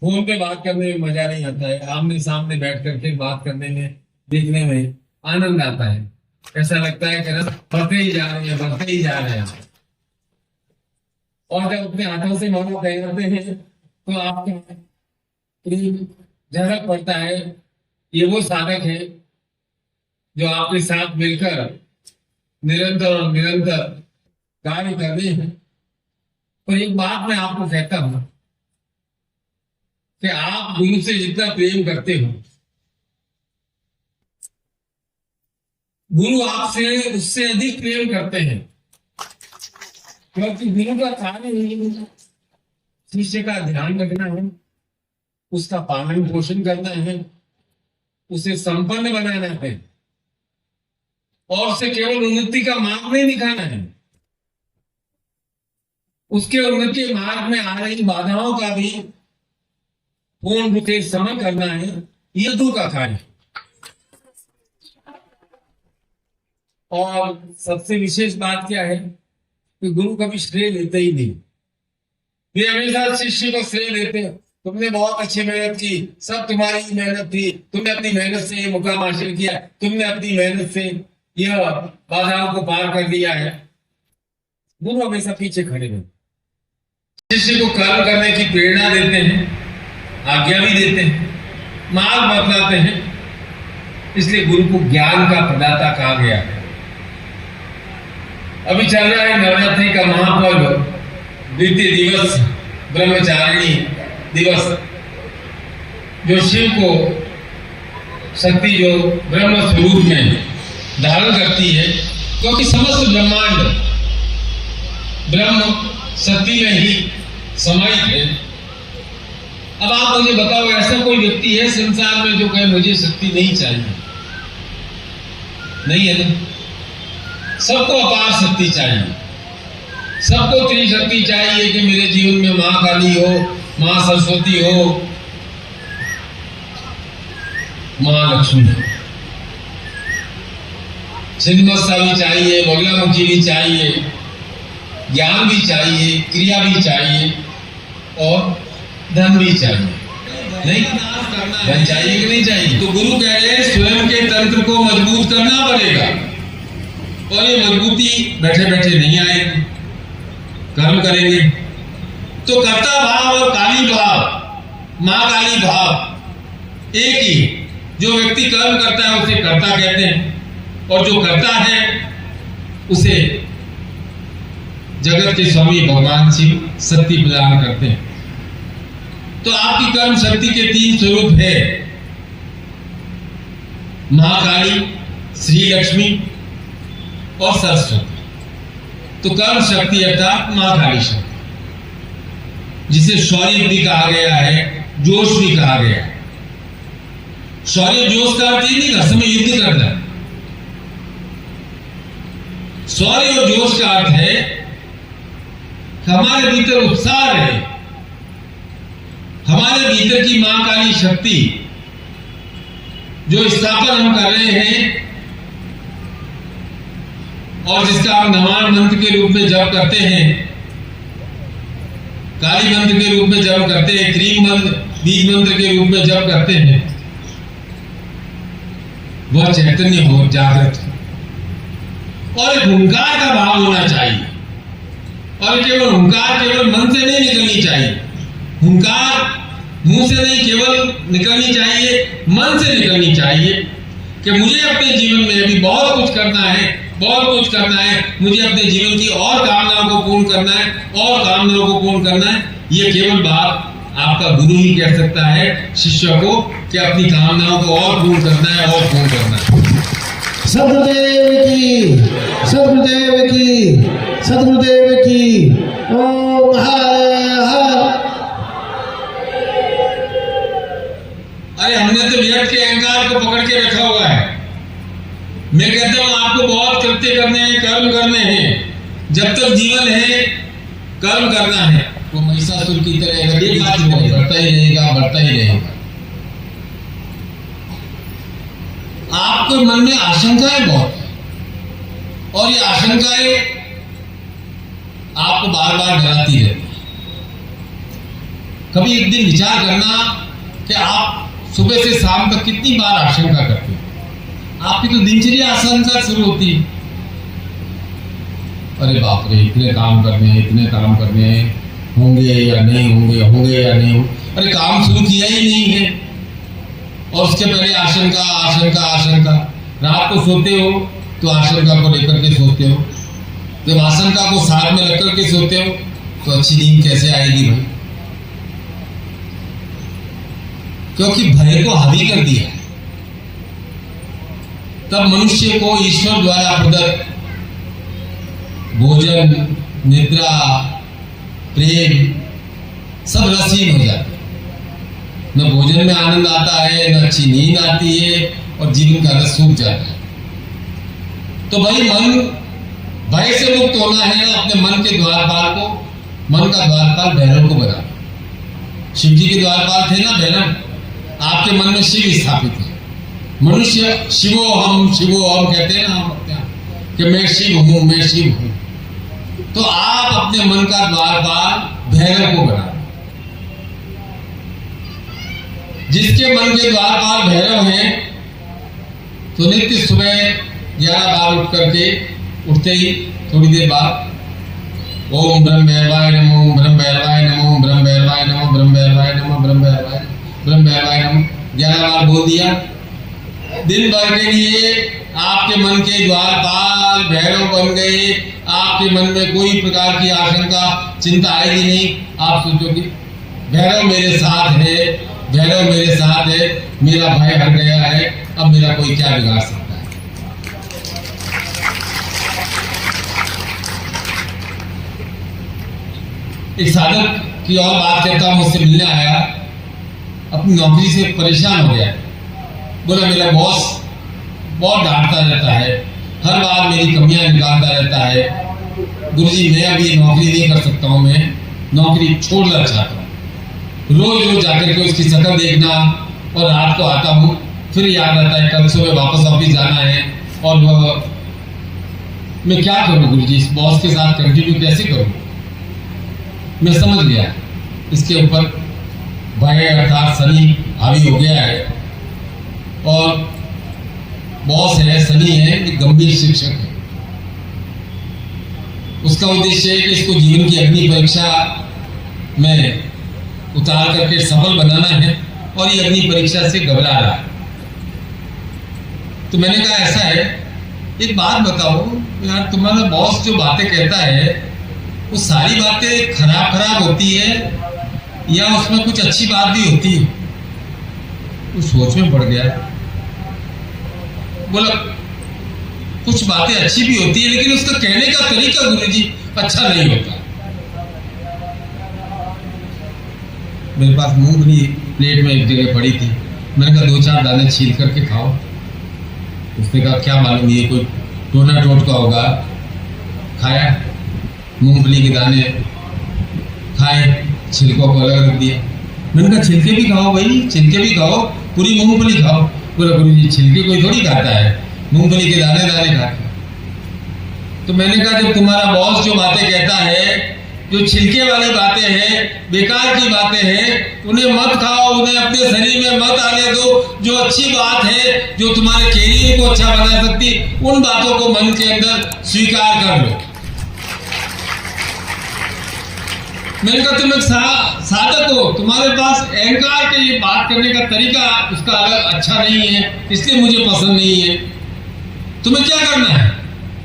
[SPEAKER 4] फोन पे बात करने में मजा नहीं आता है, आमने सामने बैठ करके बात करने में, देखने में आनंद आता है। ऐसा लगता है कि बढ़ते ही जा रहे हैं, बढ़ते ही जा रहे हैं। और जब अपने हाथों से मानो कहते हैं तो आपका झलक पड़ता है। ये वो साधक है जो आपके साथ मिलकर निरंतर और निरंतर कार्य कर रहे हैं। और एक बात मैं आपको कहता हूं कि आप गुरु से जितना प्रेम करते हो, गुरु आपसे उससे अधिक प्रेम करते हैं। क्योंकि गुरु का कार्य ही शिष्य का ध्यान रखना है, उसका पालन पोषण करना है, उसे संपन्न बनाना है और उसे केवल उन्नति का मार्ग नहीं दिखाना है, उसके उन्नति मार्ग में आ रही बाधाओं का भी पूर्ण रूप से समन करना है। यह गुरु का कार्य। और सबसे विशेष बात क्या है कि गुरु कभी श्रेय लेते ही नहीं। वे हमेशा शिष्य को श्रेय लेते हैं, तुमने बहुत अच्छी मेहनत की, सब तुम्हारी ही मेहनत थी, तुमने अपनी मेहनत से ये मुकाम हासिल किया, तुमने अपनी मेहनत से यह बाधाओं को पार कर दिया है। गुरु हमेशा पीछे खड़े हैं, शिष्य को कर्म करने की प्रेरणा देते हैं, आज्ञा भी देते हैं, मार्ग बतलाते हैं। इसलिए गुरु को ज्ञान का प्रदाता कहा गया है। अभी चल रहा है नवरात्रि का महापर्व, द्वितीय दिवस ब्रह्मचारिणी दिवस, जो शिव को शक्ति जो ब्रह्म स्वरूप में धारण करती है। क्योंकि समस्त ब्रह्मांड ब्रह्म शक्ति में ही समाहित है। अब आप मुझे बताओ, ऐसा कोई व्यक्ति है संसार में जो कहे मुझे शक्ति नहीं चाहिए? नहीं है ना। सबको अपार शक्ति चाहिए, सबको त्रिशक्ति चाहिए कि मेरे जीवन में मां काली हो, मां सरस्वती हो, माँ लक्ष्मी। छिन्नमस्ता भी चाहिए, बगलामुखी भी चाहिए, ज्ञान भी चाहिए, क्रिया भी चाहिए और धन भी चाहिए। नहीं, धन चाहिए कि नहीं चाहिए? तो गुरु कह रहे हैं स्वयं के तंत्र को मजबूत करना पड़ेगा और ये मजबूती बैठे बैठे नहीं आएगी, कर्म करेंगे। तो कर्ता भाव और काली भाव, माँ काली भाव एक ही। जो व्यक्ति कर्म करता है उसे कर्ता कहते हैं और जो करता है उसे जगत के स्वामी भगवान शिव शक्ति प्रदान करते हैं। तो आपकी कर्म शक्ति के 3 स्वरूप है, महाकाली, श्री लक्ष्मी और सरस्वती। तो कर्म शक्ति अर्थात महाकाली शक्ति, जिसे शौर्य भी कहा गया है, जोश भी कहा गया है। शौर्य जोश का अर्थ नहीं, हर समय युद्ध करना है। शौर्य और जोश का अर्थ है कि हमारे भीतर उत्साह रहे, हमारे भीतर की मां काली शक्ति जो स्थापन हम कर रहे हैं और जिसका हम नमान मंत्र के रूप में जप करते हैं, काली मंत्र के रूप में जप करते हैं, क्रीम मंत्र, बीज मंत्र के रूप में जप करते हैं, वह चैतन्य हो, जागृत हो और एक हुंकार का भाव होना चाहिए। और केवल हुंकार केवल मन से नहीं निकलनी चाहिए, हुंकार मुंह से नहीं केवल निकलनी चाहिए, मन से निकलनी चाहिए कि मुझे अपने जीवन में अभी बहुत कुछ करना है, बहुत कुछ करना है, मुझे अपने जीवन की और कामनाओं को पूर्ण करना है, और कामनाओं को पूर्ण करना है। ये केवल बात आपका गुरु ही कह सकता है शिष्य को कि अपनी कामनाओं को और पूर्ण करना है, और पूर्ण करना है।
[SPEAKER 3] सदगुरुदेव की, सदगुरुदेव की, सदगुरुदेव की। ओम हर हर।
[SPEAKER 4] अरे हमने तो व्यर्थ के अहंकार को पकड़ के रखा हुआ है। मैं कहता हूं आपको बहुत कृत्य करने हैं, कर्म करने हैं। जब तक जीवन है कर्म करना है। वो महिषासुर की तरह बढ़ता ही रहेगा, बढ़ता ही रहेगा। आपके मन में आशंकाएं बहुत है और ये आशंकाएं आपको बार बार डराती रहती है। कभी एक दिन विचार करना कि आप सुबह से शाम तक कितनी बार आशंका करते हैं। आपकी तो दिनचर्या आशंका शुरू होती है। अरे बाप रे, इतने काम करने हैं, इतने काम करने हैं, होंगे या नहीं होंगे, होंगे या नहीं होंगे। अरे काम शुरू किया ही नहीं है और उसके पहले आशंका आशंका आशंका। रात को सोते हो तो आशंका को लेकर के सोते हो, जब आशंका को साथ में रख करके सोते हो तो अच्छी नींद कैसे आएगी भाई? क्योंकि भय को हावी कर दिया। तब मनुष्य को ईश्वर द्वारा प्रदत्त भोजन, निद्रा, प्रेम सब रसहीन हो जाते। न भोजन में आनंद आता है, न अच्छी नींद आती है और जीवन का रस सूख जाता है। तो भाई मन, भय से मुक्त होना है। अपने मन के द्वारपाल को, मन का द्वारपाल भैरव को बना। शिव जी के द्वारपाल थे ना भैरव, आपके मन में शिव स्थापित है। मनुष्य शिवोहम कहते हैं ना हम कि मैं शिव हूं, मैं शिव हूं। तो आप अपने मन का द्वारपाल भैरव को बना। जिसके मन के द्वारपाल भैरव हैं तो नित्य सुबह 11 बार उठ करके, उठते ही थोड़ी देर बाद ओम ब्रह्म भैरवाय नमो, ब्रह्म भैरवाय नमो, ब्रह्म भैरवाय नमो, ब्रह्म भैरवाय नमो, ब्रह्म भैरवाय, ब्रह्म भैरवाय नमो 11 बार बोल दिया। दिन भर के लिए आपके मन के द्वारपाल भैरव बन गए। आपके मन में कोई प्रकार की आशंका, चिंता आएगी नहीं। आप सोचोगे भैरव मेरे साथ है, भैरव मेरे साथ है, मेरा भय हट गया है, अब मेरा कोई क्या बिगाड़ सकता है। एक साधक की और बात करता हूं, मुझसे मिलने आया, अपनी नौकरी से परेशान हो गया। बोला मेरा बॉस बहुत डांटता रहता है, हर बार मेरी कमियां निकालता रहता है। गुरुजी मैं अभी नौकरी नहीं कर सकता हूं, मैं नौकरी छोड़ना चाहता हूं। रोज रोज जाकर के उसकी शक्ल देखना और रात को आता हूं, फिर याद आता है कल सुबह वापस ऑफिस जाना है और मैं क्या करूं गुरु जी, इस बॉस के साथ कंटिन्यू कैसे करूं। मैं समझ गया इसके ऊपर भय अर्थात शनि हावी हो गया है और बॉस है, शनि है, एक गंभीर शिक्षक है। उसका उद्देश्य है कि इसको जीवन की अग्नि परीक्षा में उतार करके सफल बनाना है और ये अग्नि परीक्षा से घबरा रहा है। तो मैंने कहा ऐसा है, एक बात बताओ यार, तुम्हारा बॉस जो बातें कहता है वो सारी बातें खराब खराब होती है या उसमें कुछ अच्छी बात भी होती है। वो सोच में पड़ गया, बोला कुछ बातें अच्छी भी होती है लेकिन उसका कहने का तरीका गुरुजी अच्छा नहीं होता। मेरे पास मूंगफली प्लेट में एक जगह पड़ी थी, मैंने कहा 2-4 दाने छील करके खाओ। उसने कहा क्या मालूम ये कोई टोना टोट का होगा। खाया, मूंगफली के दाने खाए, छिलकों को अलग रख दिया। मैंने कहा छिलके भी खाओ भाई, छिलके भी खाओ, पूरी मूंगफली खाओ। बोला गुरुजी छिलके कोई थोड़ी खाता है, मूंगफली के दाने दाने खाते। तो मैंने कहा जब तुम्हारा बॉस जो बातें कहता है, जो छिलके वाली बातें हैं, बेकार की बातें हैं, उन्हें मत खाओ, उन्हें अपने शरीर में मत आने दो। जो अच्छी बात है, जो तुम्हारे कैरियर को अच्छा बना सकती, उन बातों को मन के अंदर स्वीकार कर लो। मैंने कहा तुम एक साधक हो, तुम्हारे पास अहंकार के लिए बात करने का तरीका उसका अलग अच्छा नहीं है, इसलिए मुझे पसंद नहीं है। तुम्हें क्या करना है,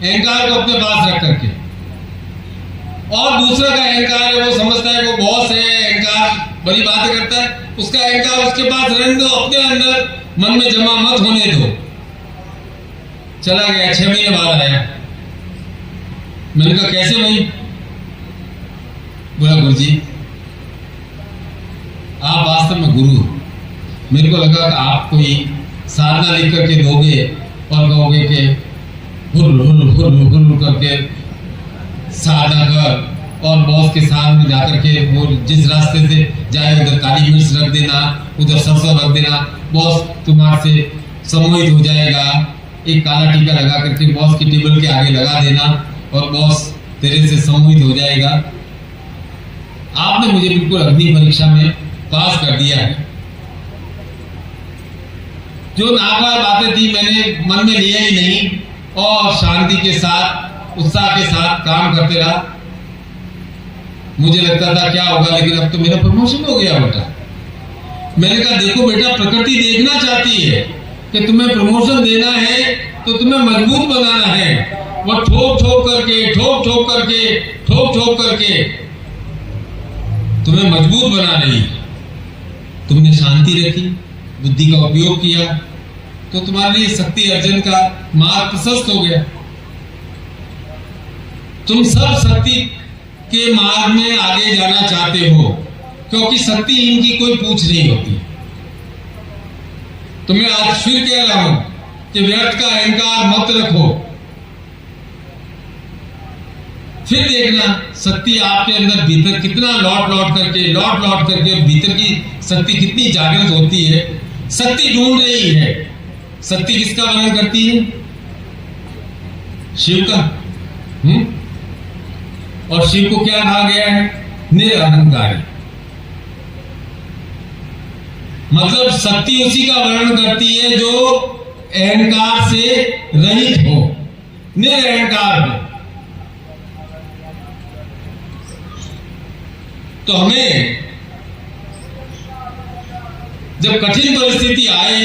[SPEAKER 4] अहंकार को अपने पास रख करके। और दूसरा का अहंकार है, वो समझता है वो बॉस है, अहंकार बड़ी बातें करता है, उसका अहंकार उसके पास रहने दो, अपने अंदर मन में जमा मत होने दो। चला गया, 6 महीने बाद आया। मैंने कहा कैसे भाई। बोला गुरुजी आप वास्तव में गुरु हो। मेरे को लगा कि आप कोई साधना लिख करके दोगे और कहोगे कि हुल हुल हुल हुल करके साधना कर और बॉस के सामने जाकर के वो जिस रास्ते से जाए उधर काली मिर्च रख देना, उधर सरसों रख देना, बॉस तुम्हारे से सम्मोहित हो जाएगा। एक काला टीका लगा करके बॉस की टेबल के आगे लगा देना और बॉस तेरे से सम्मोहित हो जाएगा। आपने मुझे बिल्कुल अग्नि परीक्षा में पास कर दिया है। जो नागवार बातें थी मैंने मन में लिया ही नहीं और शांति के साथ उत्साह के साथ काम करते रहा। मुझे लगता था क्या होगा, लेकिन अब तो मेरा प्रमोशन हो गया बेटा। मैंने कहा देखो बेटा, प्रकृति देखना चाहती है कि तुम्हें प्रमोशन देना है तो तुम्हें मजबूत बनाना है। वो ठोक ठोक करके ठोक ठोक करके ठोक ठोक करके तुम्हें मजबूत बना रही है। तुमने शांति रखी, बुद्धि का उपयोग किया तो तुम्हारे लिए शक्ति अर्जन का मार्ग प्रशस्त हो गया। तुम सब शक्ति के मार्ग में आगे जाना चाहते हो क्योंकि शक्ति इनकी कोई पूछ नहीं होती। तो मैं आज फिर कह रहा हूं कि व्यर्थ का अहंकार मत रखो। फिर देखना शक्ति आपके अंदर भीतर कितना लौट लौट करके भीतर की शक्ति कितनी जागृत होती है। शक्ति ढूंढ रही है। शक्ति किसका वर्णन करती है? शिव का। और शिव को क्या कहा गया है? निरअहंकारी। मतलब शक्ति उसी का वर्णन करती है जो अहंकार से रहित हो, निरअहकार हो। तो हमें जब कठिन परिस्थिति आए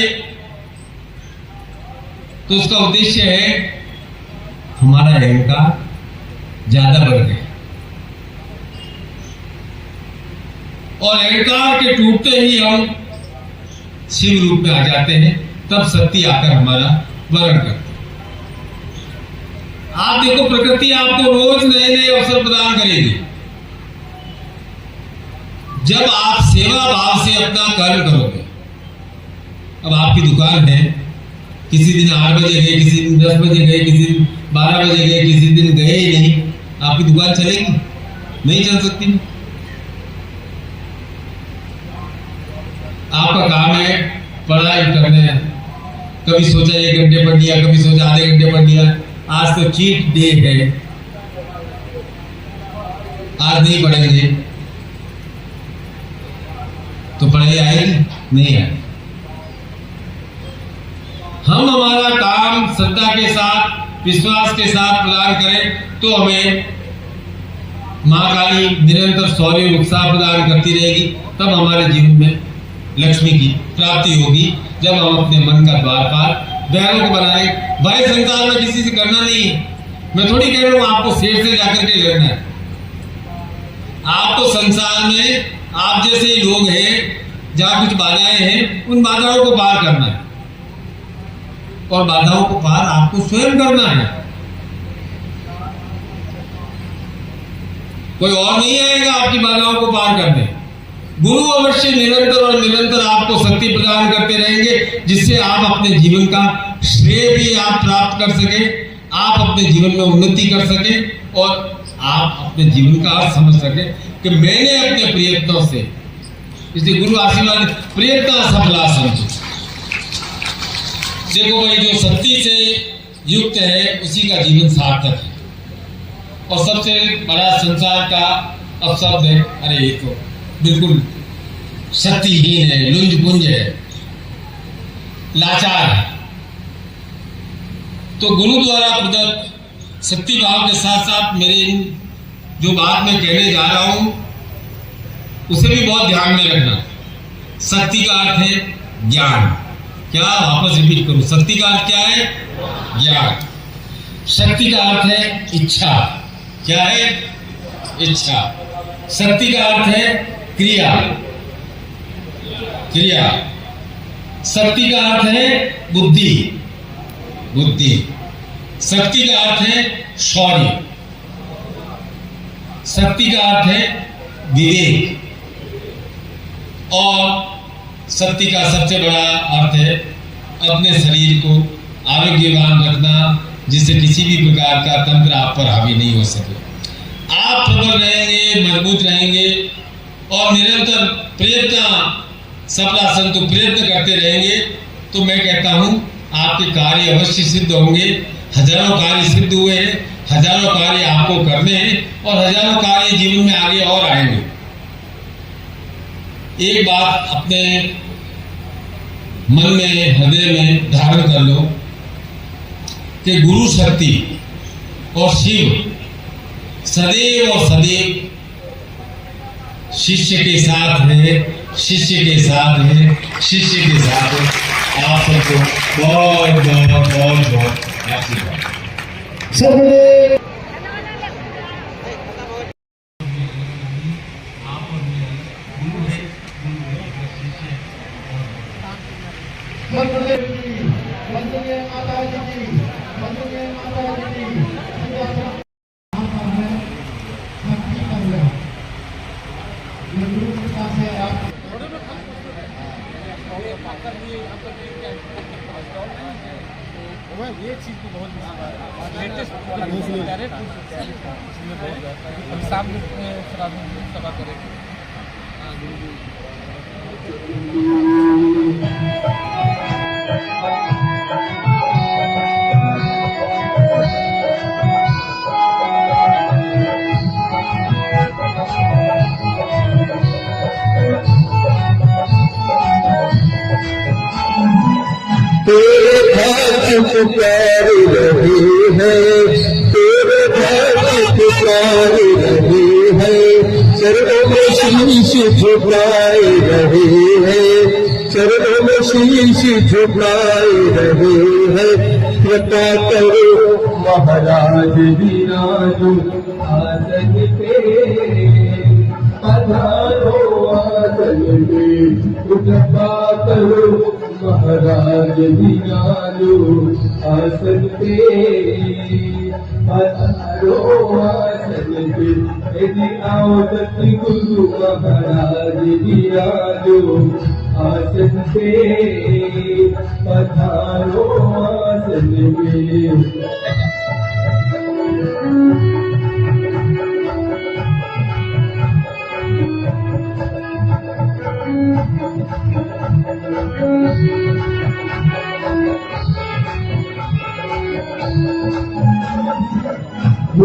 [SPEAKER 4] तो उसका उद्देश्य है हमारा अहंकार ज्यादा बढ़ गया और अहंकार के टूटते ही हम शिव रूप में आ जाते हैं। तब शक्ति आकर हमारा वर्ण करती है। आप देखो प्रकृति आपको रोज नए नए अवसर प्रदान करेगी। जब आप सेवा भाव से अपना कर्म करोगे। अब आपकी दुकान है, किसी दिन 8 बजे गए, किसी दिन 10 बजे गए, किसी दिन 12 बजे गए, किसी दिन गए ही नहीं, आपकी दुकान चलेगी? नहीं चल सकती। आपका काम है पढ़ाई करने कभी सोचा 1 घंटे पढ़ लिया, कभी सोचा आधे घंटे पढ़ लिया। आज तो चीट डे है, आज नहीं पढ़ेंगे तो पढ़ाई आएगी नहीं आएगी। हम हमारा काम श्रद्धा के साथ, विश्वास के साथ प्रदान करें तो हमें मां काली निरंतर शौर्य उत्साह प्रदान करती रहेगी। तब हमारे जीवन में लक्ष्मी की प्राप्ति होगी, जब हम अपने मन का द्वारपाल बहनों को बनाए। भाई संसार में किसी से करना नहीं है। मैं थोड़ी कह रहा हूं आपको शेर से जाकर के लड़ना है। आप तो संसार में आप जैसे ही लोग हैं, जहां कुछ बाधाएं हैं, उन बाधाओं को पार करना है, और बाधाओं को पार आपको स्वयं करना है। कोई और नहीं आएगा आपकी बाधाओं को पार करने। गुरु अवश्य निरंतर और निरंतर आपको शक्ति प्रदान करते रहेंगे, जिससे आप अपने जीवन का श्रेय भी आप प्राप्त कर सके, आप अपने जीवन में उन्नति कर सके, और आप अपने जीवन का अर्थ समझ सके कि मैंने अपने प्रयत्नों से, इसलिए गुरु आशीर्वाद प्रयत्न सफला समझो। देखो भाई, जो शक्ति से युक्त है उसी का जीवन सार्थक है। और सबसे बड़ा संसार का अपशब्द है, अरे ये तो बिल्कुल शक्तिहीन है, लुंज पुंज है, लाचार है। तो गुरु द्वारा प्रदत्त शक्ति भाव के साथ साथ मेरे जो बात मैं कहने जा रहा हूं उसे भी बहुत ध्यान में रखना। शक्ति का अर्थ है ज्ञान। क्या, वापस रिपीट करूं, शक्ति का अर्थ क्या है? ज्ञान। शक्ति का अर्थ है इच्छा। क्या है? इच्छा। शक्ति का अर्थ है क्रिया। क्रिया। शक्ति का अर्थ है बुद्धि। बुद्धि। शक्ति का अर्थ है शौर्य। शक्ति का अर्थ है विवेक। और शक्ति का सबसे बड़ा अर्थ है अपने शरीर को आरोग्यवान रखना, जिससे किसी भी प्रकार का तंत्र आप पर हावी नहीं हो सके। आप प्रबल रहेंगे, मजबूत रहेंगे और निरंतर प्रयत्न सफलासन तो प्रयत्न करते रहेंगे, तो मैं कहता हूं आपके कार्य अवश्य सिद्ध होंगे। हजारों कार्य सिद्ध हुए हैं, हजारों कार्य आपको करने हैं और हजारों कार्य जीवन में आगे और आएंगे। एक बात अपने मन में, हृदय में धारण कर लो कि गुरु शक्ति और शिव सदैव और सदैव शिष्य के साथ है, शिष्य के साथ है, शिष्य के साथ है। आप सबको बहुत बहुत बहुत बहुत आशीर्वाद।
[SPEAKER 3] सबने
[SPEAKER 2] ये चीज को बहुत लेटेस्ट सामने सभा करेंगे।
[SPEAKER 5] तेरे भाग्य पुकार रहे हैं, तेरे भाग्य पुकार रहे हैं, चरणों में शीश झुकाए रहे हैं, चरणों में शीश झुकाए रहे हैं। कृपा करो महाराज विराजो आसन पे, पधारो आसन पे, कृपा करो महाराज विराजो आसन पे, पधारो आसन पे। यदि आओ सत्य गुरु महाराज विराजो आसन पे, पधारो आसन पे।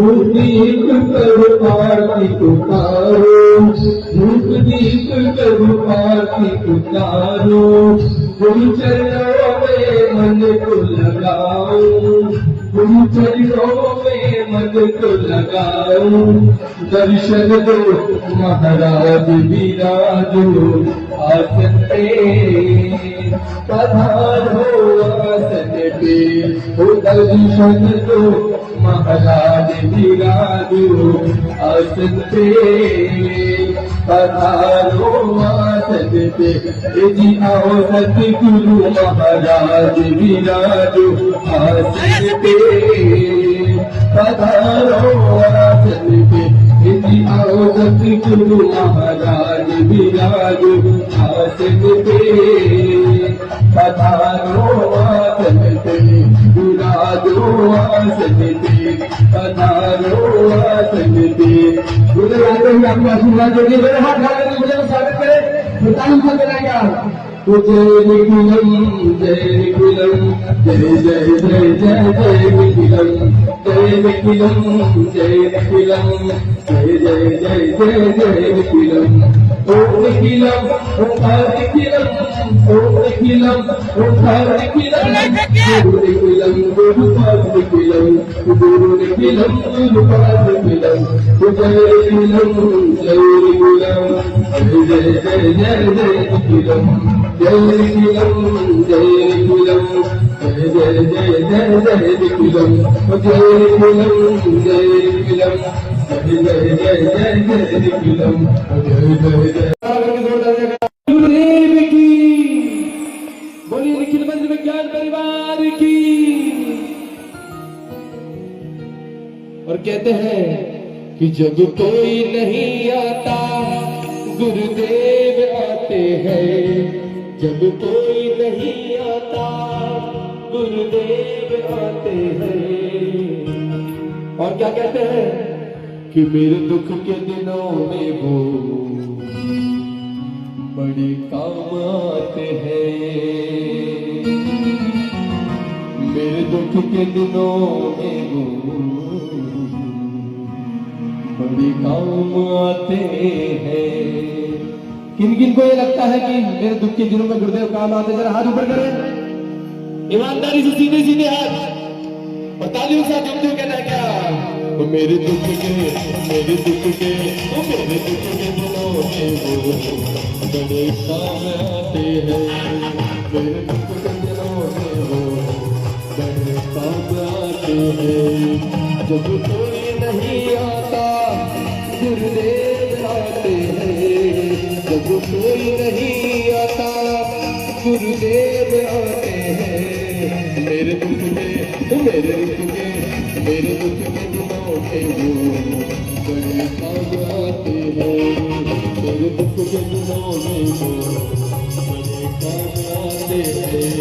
[SPEAKER 5] धूप दीप करो आरती उतारो, धूप दीप करो आरती उतारो, गुरु चरणों में मन को लगाओ, गुरु चरणों में मन को लगाओ, दर्शन दो महाराज विराजो आसन पे, पधारो आसन पे, हो दर्शन दो महाराज विराजो आसन पे, पधारो आसन पे, जी आओ सतगुरु महाराज विराजो आसन पे, पधारो आसन पे, जी आओ सतगुरु महाराज विराजो आसन पे, पधारो आसन पे, विराजो आसन पे, पधारो आसन पे। गुरु आपको आशीर्वाद देंगे, मेरे हाथ ढाल मुझे स्वागत करें, ताली बजाएं क्या? जय निखिलम जय निखिलम, जय जय जय जय जय निखिलम, जय निखिलम जय निखिलम, जय जय जय जय जय निखिलम, ओम निखिलम ओंकार निखिलम, ओम निखिलम ओंकार निखिलम, गुरु निखिलम गुरुपाद निखिलम, गुरु निखिलम गुरुपाद निखिलम, जय निखिलम जय निखिलम, जय जय जय जय निखिलम, जय निखिलम जय निखिलम, जय जय जय जय जय निखिलम, जय निखिलम जय निखिलम, जय जय जय जय जय निखिलम, जय जय जय।
[SPEAKER 1] गुरुदेव की बोलिए, निखिल मंदिर विज्ञान परिवार की। और कहते हैं कि जब कोई नहीं आता गुरुदेव आते हैं, जब कोई नहीं आता गुरुदेव आते हैं। और क्या कहते हैं कि मेरे दुख के दिनों में वो बड़े काम आते हैं, मेरे दुख के दिनों में वो बड़े काम आते हैं। किन किन को ये लगता है कि मेरे दुख के दिनों में गुरुदेव काम आते, जरा हाथ ऊपर करें, ईमानदारी से सीधे सीधे हाथ, और तालियों से झूम झूम कहना है क्या? तो मेरे दुख के मेरे दुख के मेरे दुख के दिनों में वो बड़े काम आते हैं, मेरे दुख के दिनों में वो बड़े काम आते हैं। जब कोई नहीं आता गुरुदेव आते हैं, जब कोई नहीं आता गुरुदेव आते हैं। मेरे दुख के मेरे दुख के मेरे दुख के दिनों के वो बड़े काम आते हैं, मेरे दुख के दिनों में वो बड़े काम आते हैं।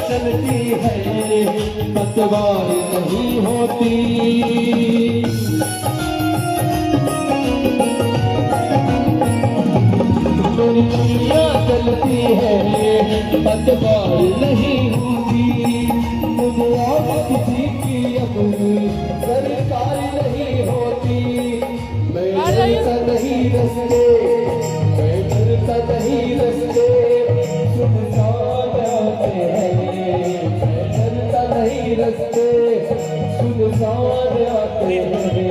[SPEAKER 1] चलती है पतवार नहीं होती, दुनिया चलती है पतवार नहीं होती, मुझे और किसी की अपनी सरकार नहीं होती। मैं डरता नहीं रस्ते, मैं डरता नहीं रस्ते, सुनसान आते हैं, मैं डरता नहीं रस्ते, सुनसान आते हैं।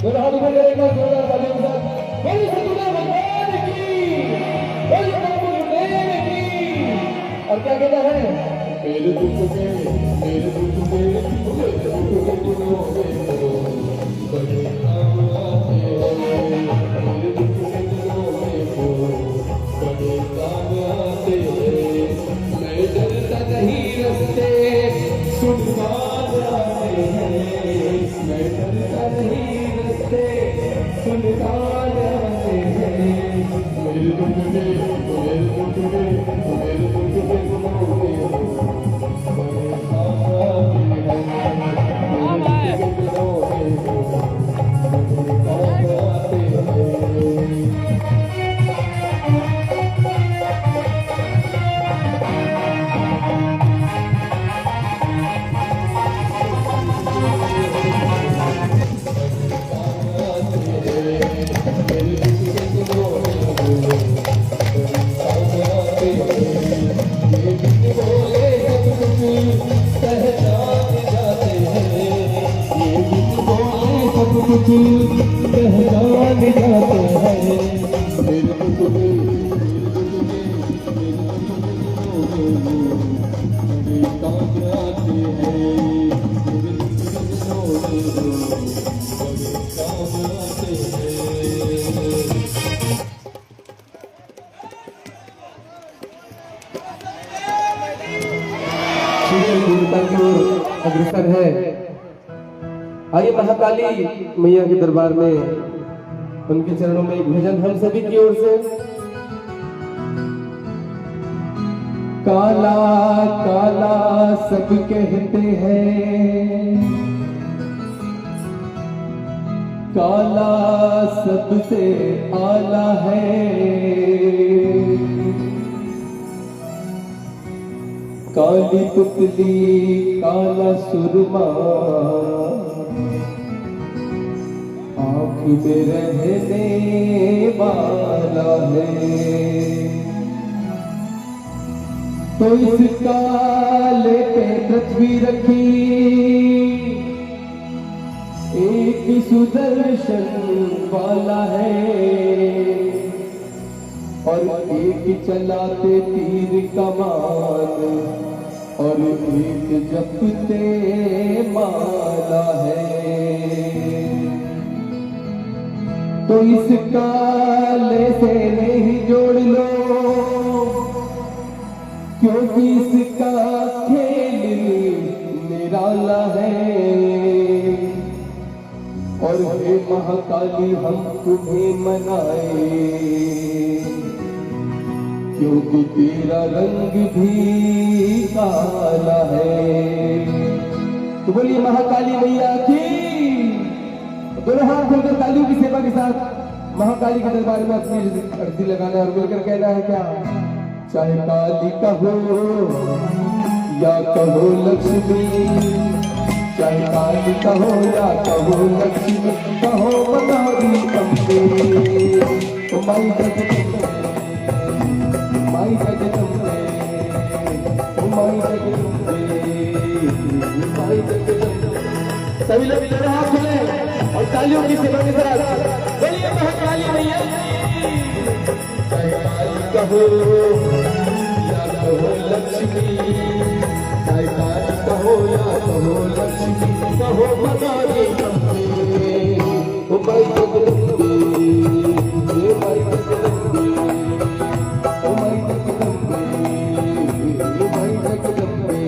[SPEAKER 1] दोनों हाथ ऊपर करेगा, जोरदार तालियों के साथ बोलिए सतगुरु भगवान की, बोलिए बाबा गुरुदेव की। और क्या कहता है? मेरे दुख के मेरे दुख के मेरे दुख के दिनों में बड़े काम आते हैं, मेरे दुख के दिनों में बड़े काम आते हैं। मैं डरता नहीं
[SPEAKER 5] मैं डरता नहीं रस्ते सुनसान आते हैं मेरे दुख में मेरे दुख में मेरे दुख में गुनों बड़े साथ आते हैं पहचान जाते हैं मेरे दुख में मेरे काम आते हैं मेरे काम आते हैं
[SPEAKER 1] पूर्णता की ओर अग्रसर है। आइए महाकाली मैया के दरबार में उनके चरणों में एक भजन हम सभी की ओर से। काला काला सब कहते हैं काला सबसे आला है काली पुतली काला सुरमा आँख में रहने वाला है तो इस काले पे पृथ्वी रखी एक सुदर्शन वाला है और एक चलाते तीर कमान और एक जपते माला है तो इस काले से नहीं जोड़ लो क्योंकि इसका खेल निराला है और हे महाकाली हम तुम्हें मनाए क्योंकि तेरा रंग भी काला है। तो बोलिए महाकाली मैया की। दोनों हाथ खोलकर तालियों की सेवा के साथ महाकाली के दरबार में अपनी अर्जी लगाना है और मिलकर कहना है क्या, चाहे काली कहो या कहो लक्ष्मी, चाहे काली कहो या कहो लक्ष्मी, कहो मनारी अम्बे माई जगदम्बे, माई जगदम्बे, माई जगदम्बे, माई जगदम्बे। सभी लोग इधर हाथ खोले और तालियों की सेवा के साथ बोलिए महाकाली मैया। चाहे काली कहो या कहो लक्ष्मी, चाहे काली कहो या कहो लक्ष्मी, कहो मनारी अम्बे ओ माई जगदम्बे, ये माई जगदम्बे, ओ माई जगदम्बे, ये माई जगदम्बे।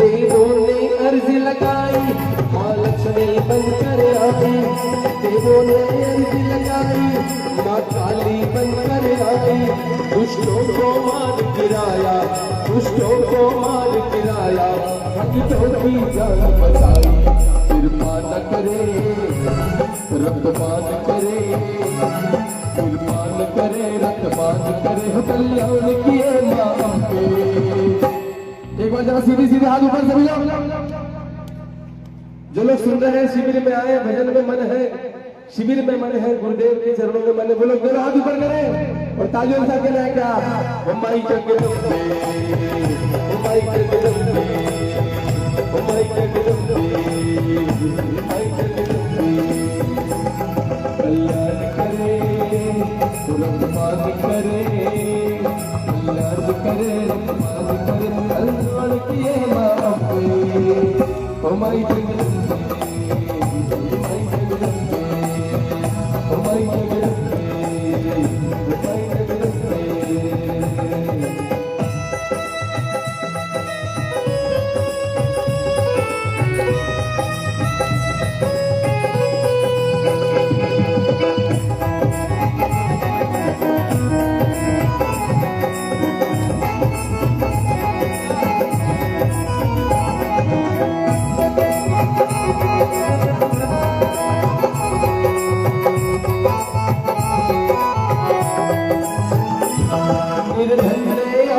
[SPEAKER 1] देवों ने अर्ज लगाई माँ लक्ष्मी बनकर आई, देवों ने अर्ज लगाई माँ काली बनकर आई, दुष्टों को मार गिराया, दुष्टों को मार गिराया, भक्तों की जान बचाई। कृपा न करे रक्तपात करे, कृपा न करे रक्तपात करे, कल्याण किए माँ के। एक बार जरा सीधे सीधे हाथ ऊपर सभी लोग। जो लोग सुन रहे हैं शिविर में आए, भजन में मन है, शिविर में मन है, गुरुदेव के चरणों में मन है, वो लोग दोनों हाथ ऊपर करें और तालियों से कहना है क्या, ओ माई जगदम्बे, ओ माई जगदम्बे, ओ माई जगदम्बे, ओ माई जगदम्बे, कल्याण
[SPEAKER 5] रखवाली करे याद करे रखवाली करे कल्याण किए माँ अम्बे ओ माई जगदम्बे ओ माई जगदम्बे ओ माई जगदम्बे ओ माई जगदम्बे निर्धन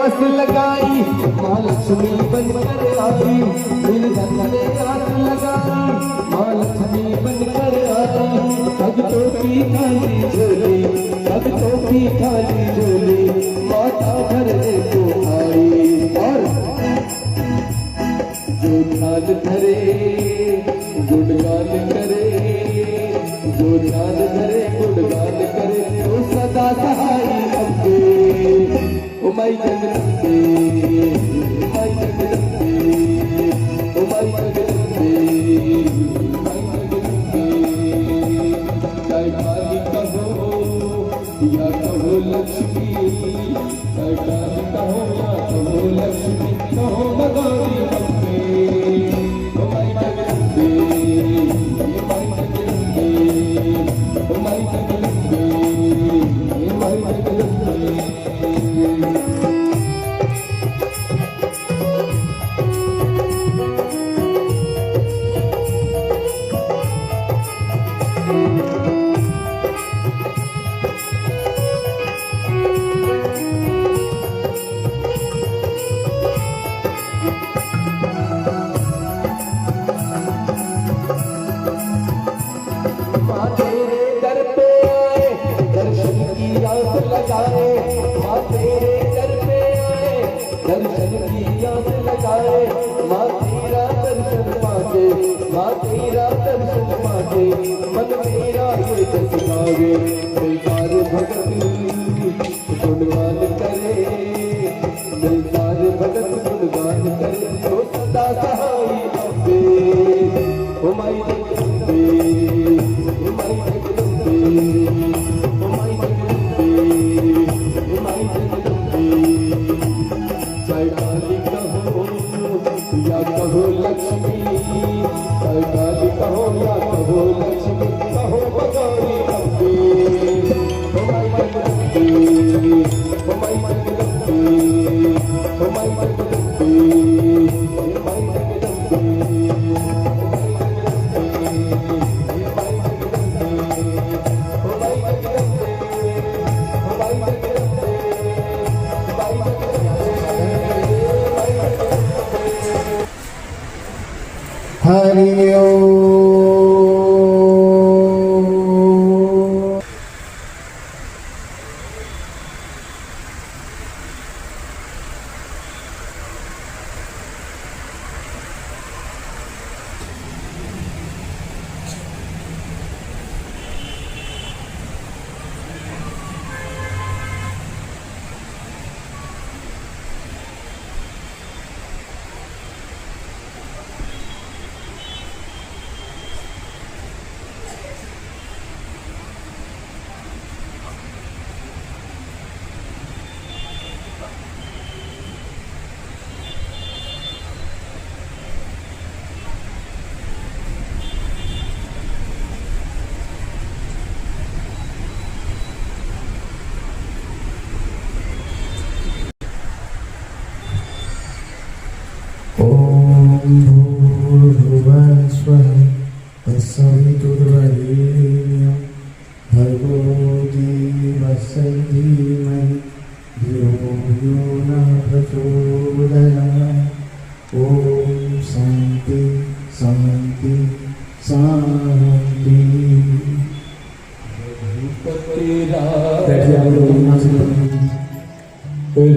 [SPEAKER 5] आस लगाई माँ लक्ष्मी बनकर आई निर्धन आस लगाई माँ लक्ष्मी बनकर आई भक्तों की खाली झोली भक्तों की खाली झोली माता भरने को आई और जो ध्यान धरे गुणगान करे जो ध्यान धरे गुणगान करे तो सदा सहाय अम्बे ओ माई जगदम्बे ओ माई जगदम्बे ओ माई जगदम्बे ओ माई जगदम्बे चाहे काली कहो या कहो लक्ष्मी चाहे काली कहो या कहो लक्ष्मी कहो भगवानी अम्बे ओ माई जगदम्बे ओ माई जगदम्बे ओ माई जगदम्बे ओ माई जगदम्बे माँ तेरे दर पे आए दर्शन की आस लगाए माँ तेरे दर पे आए दर्शन की आस लगाए माँ तेरा दर्शन मांगे माँ तेरा दर्शन मांगे मन मेरा ये जस गावे दिलदार भगत गुणगान करे दिलदार भगत गुणगान करे तो सदा सहाय अम्बे ओ माई जगदम्बे ओ माई जगदम्बे ओ माई जगदम्बे ओ माई जगदम्बे चाहे काली कहो या कहो लक्ष्मी चाहे काली कहो या कहो लक्ष्मी कहो भगवानी अम्बे ओ माई जगदम्बे ओ माई जगदम्बे ओ माई जगदम्बे ओ माई जगदम्बे हरि ओम भूर्भुवस्वः तत्सवितुर्वरेण्यं भर्गो देवस्य धीमहि धियो यो नः प्रचोदयात् ॐ शान्ति शान्ति शान्ति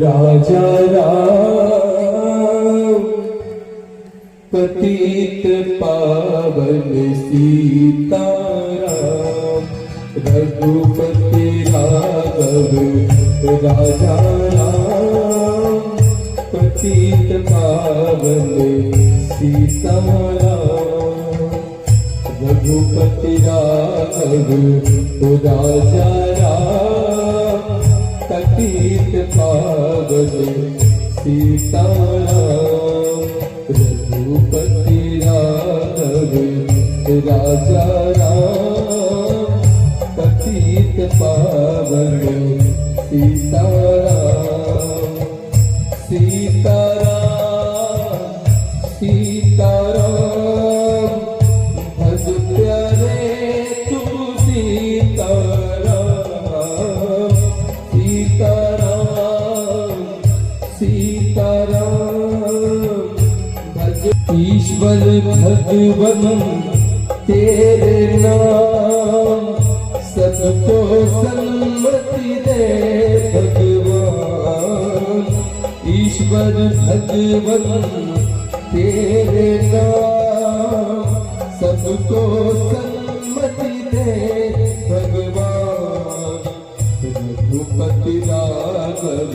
[SPEAKER 5] राजा राम पतित पावन सीताराम रघुपति राघव राजा राम पतित पावन सीताराम रघुपति राघव राजा राम पतित पावन सीताराम रघुपति राघव राजा राम पतित पावन सीताराम सीताराम सीताराम भज प्यारे तू सीताराम सीताराम सीताराम भज ईश्वर भगवन तेरे नाम सबको सन्मति दे भगवान ईश्वर भगवन तेरे नाम सबको सन्मति दे भगवान रघुपति राघव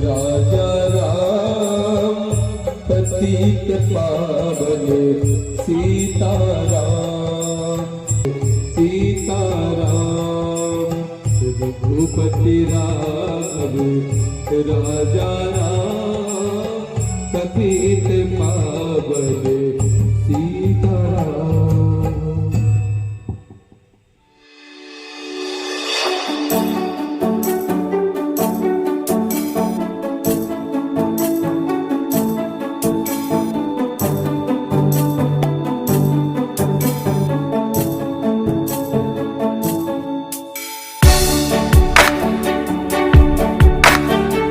[SPEAKER 5] राजा राम पतित पावन सीताराम सीताराम रघुपति राघव राजा राम पतित पावन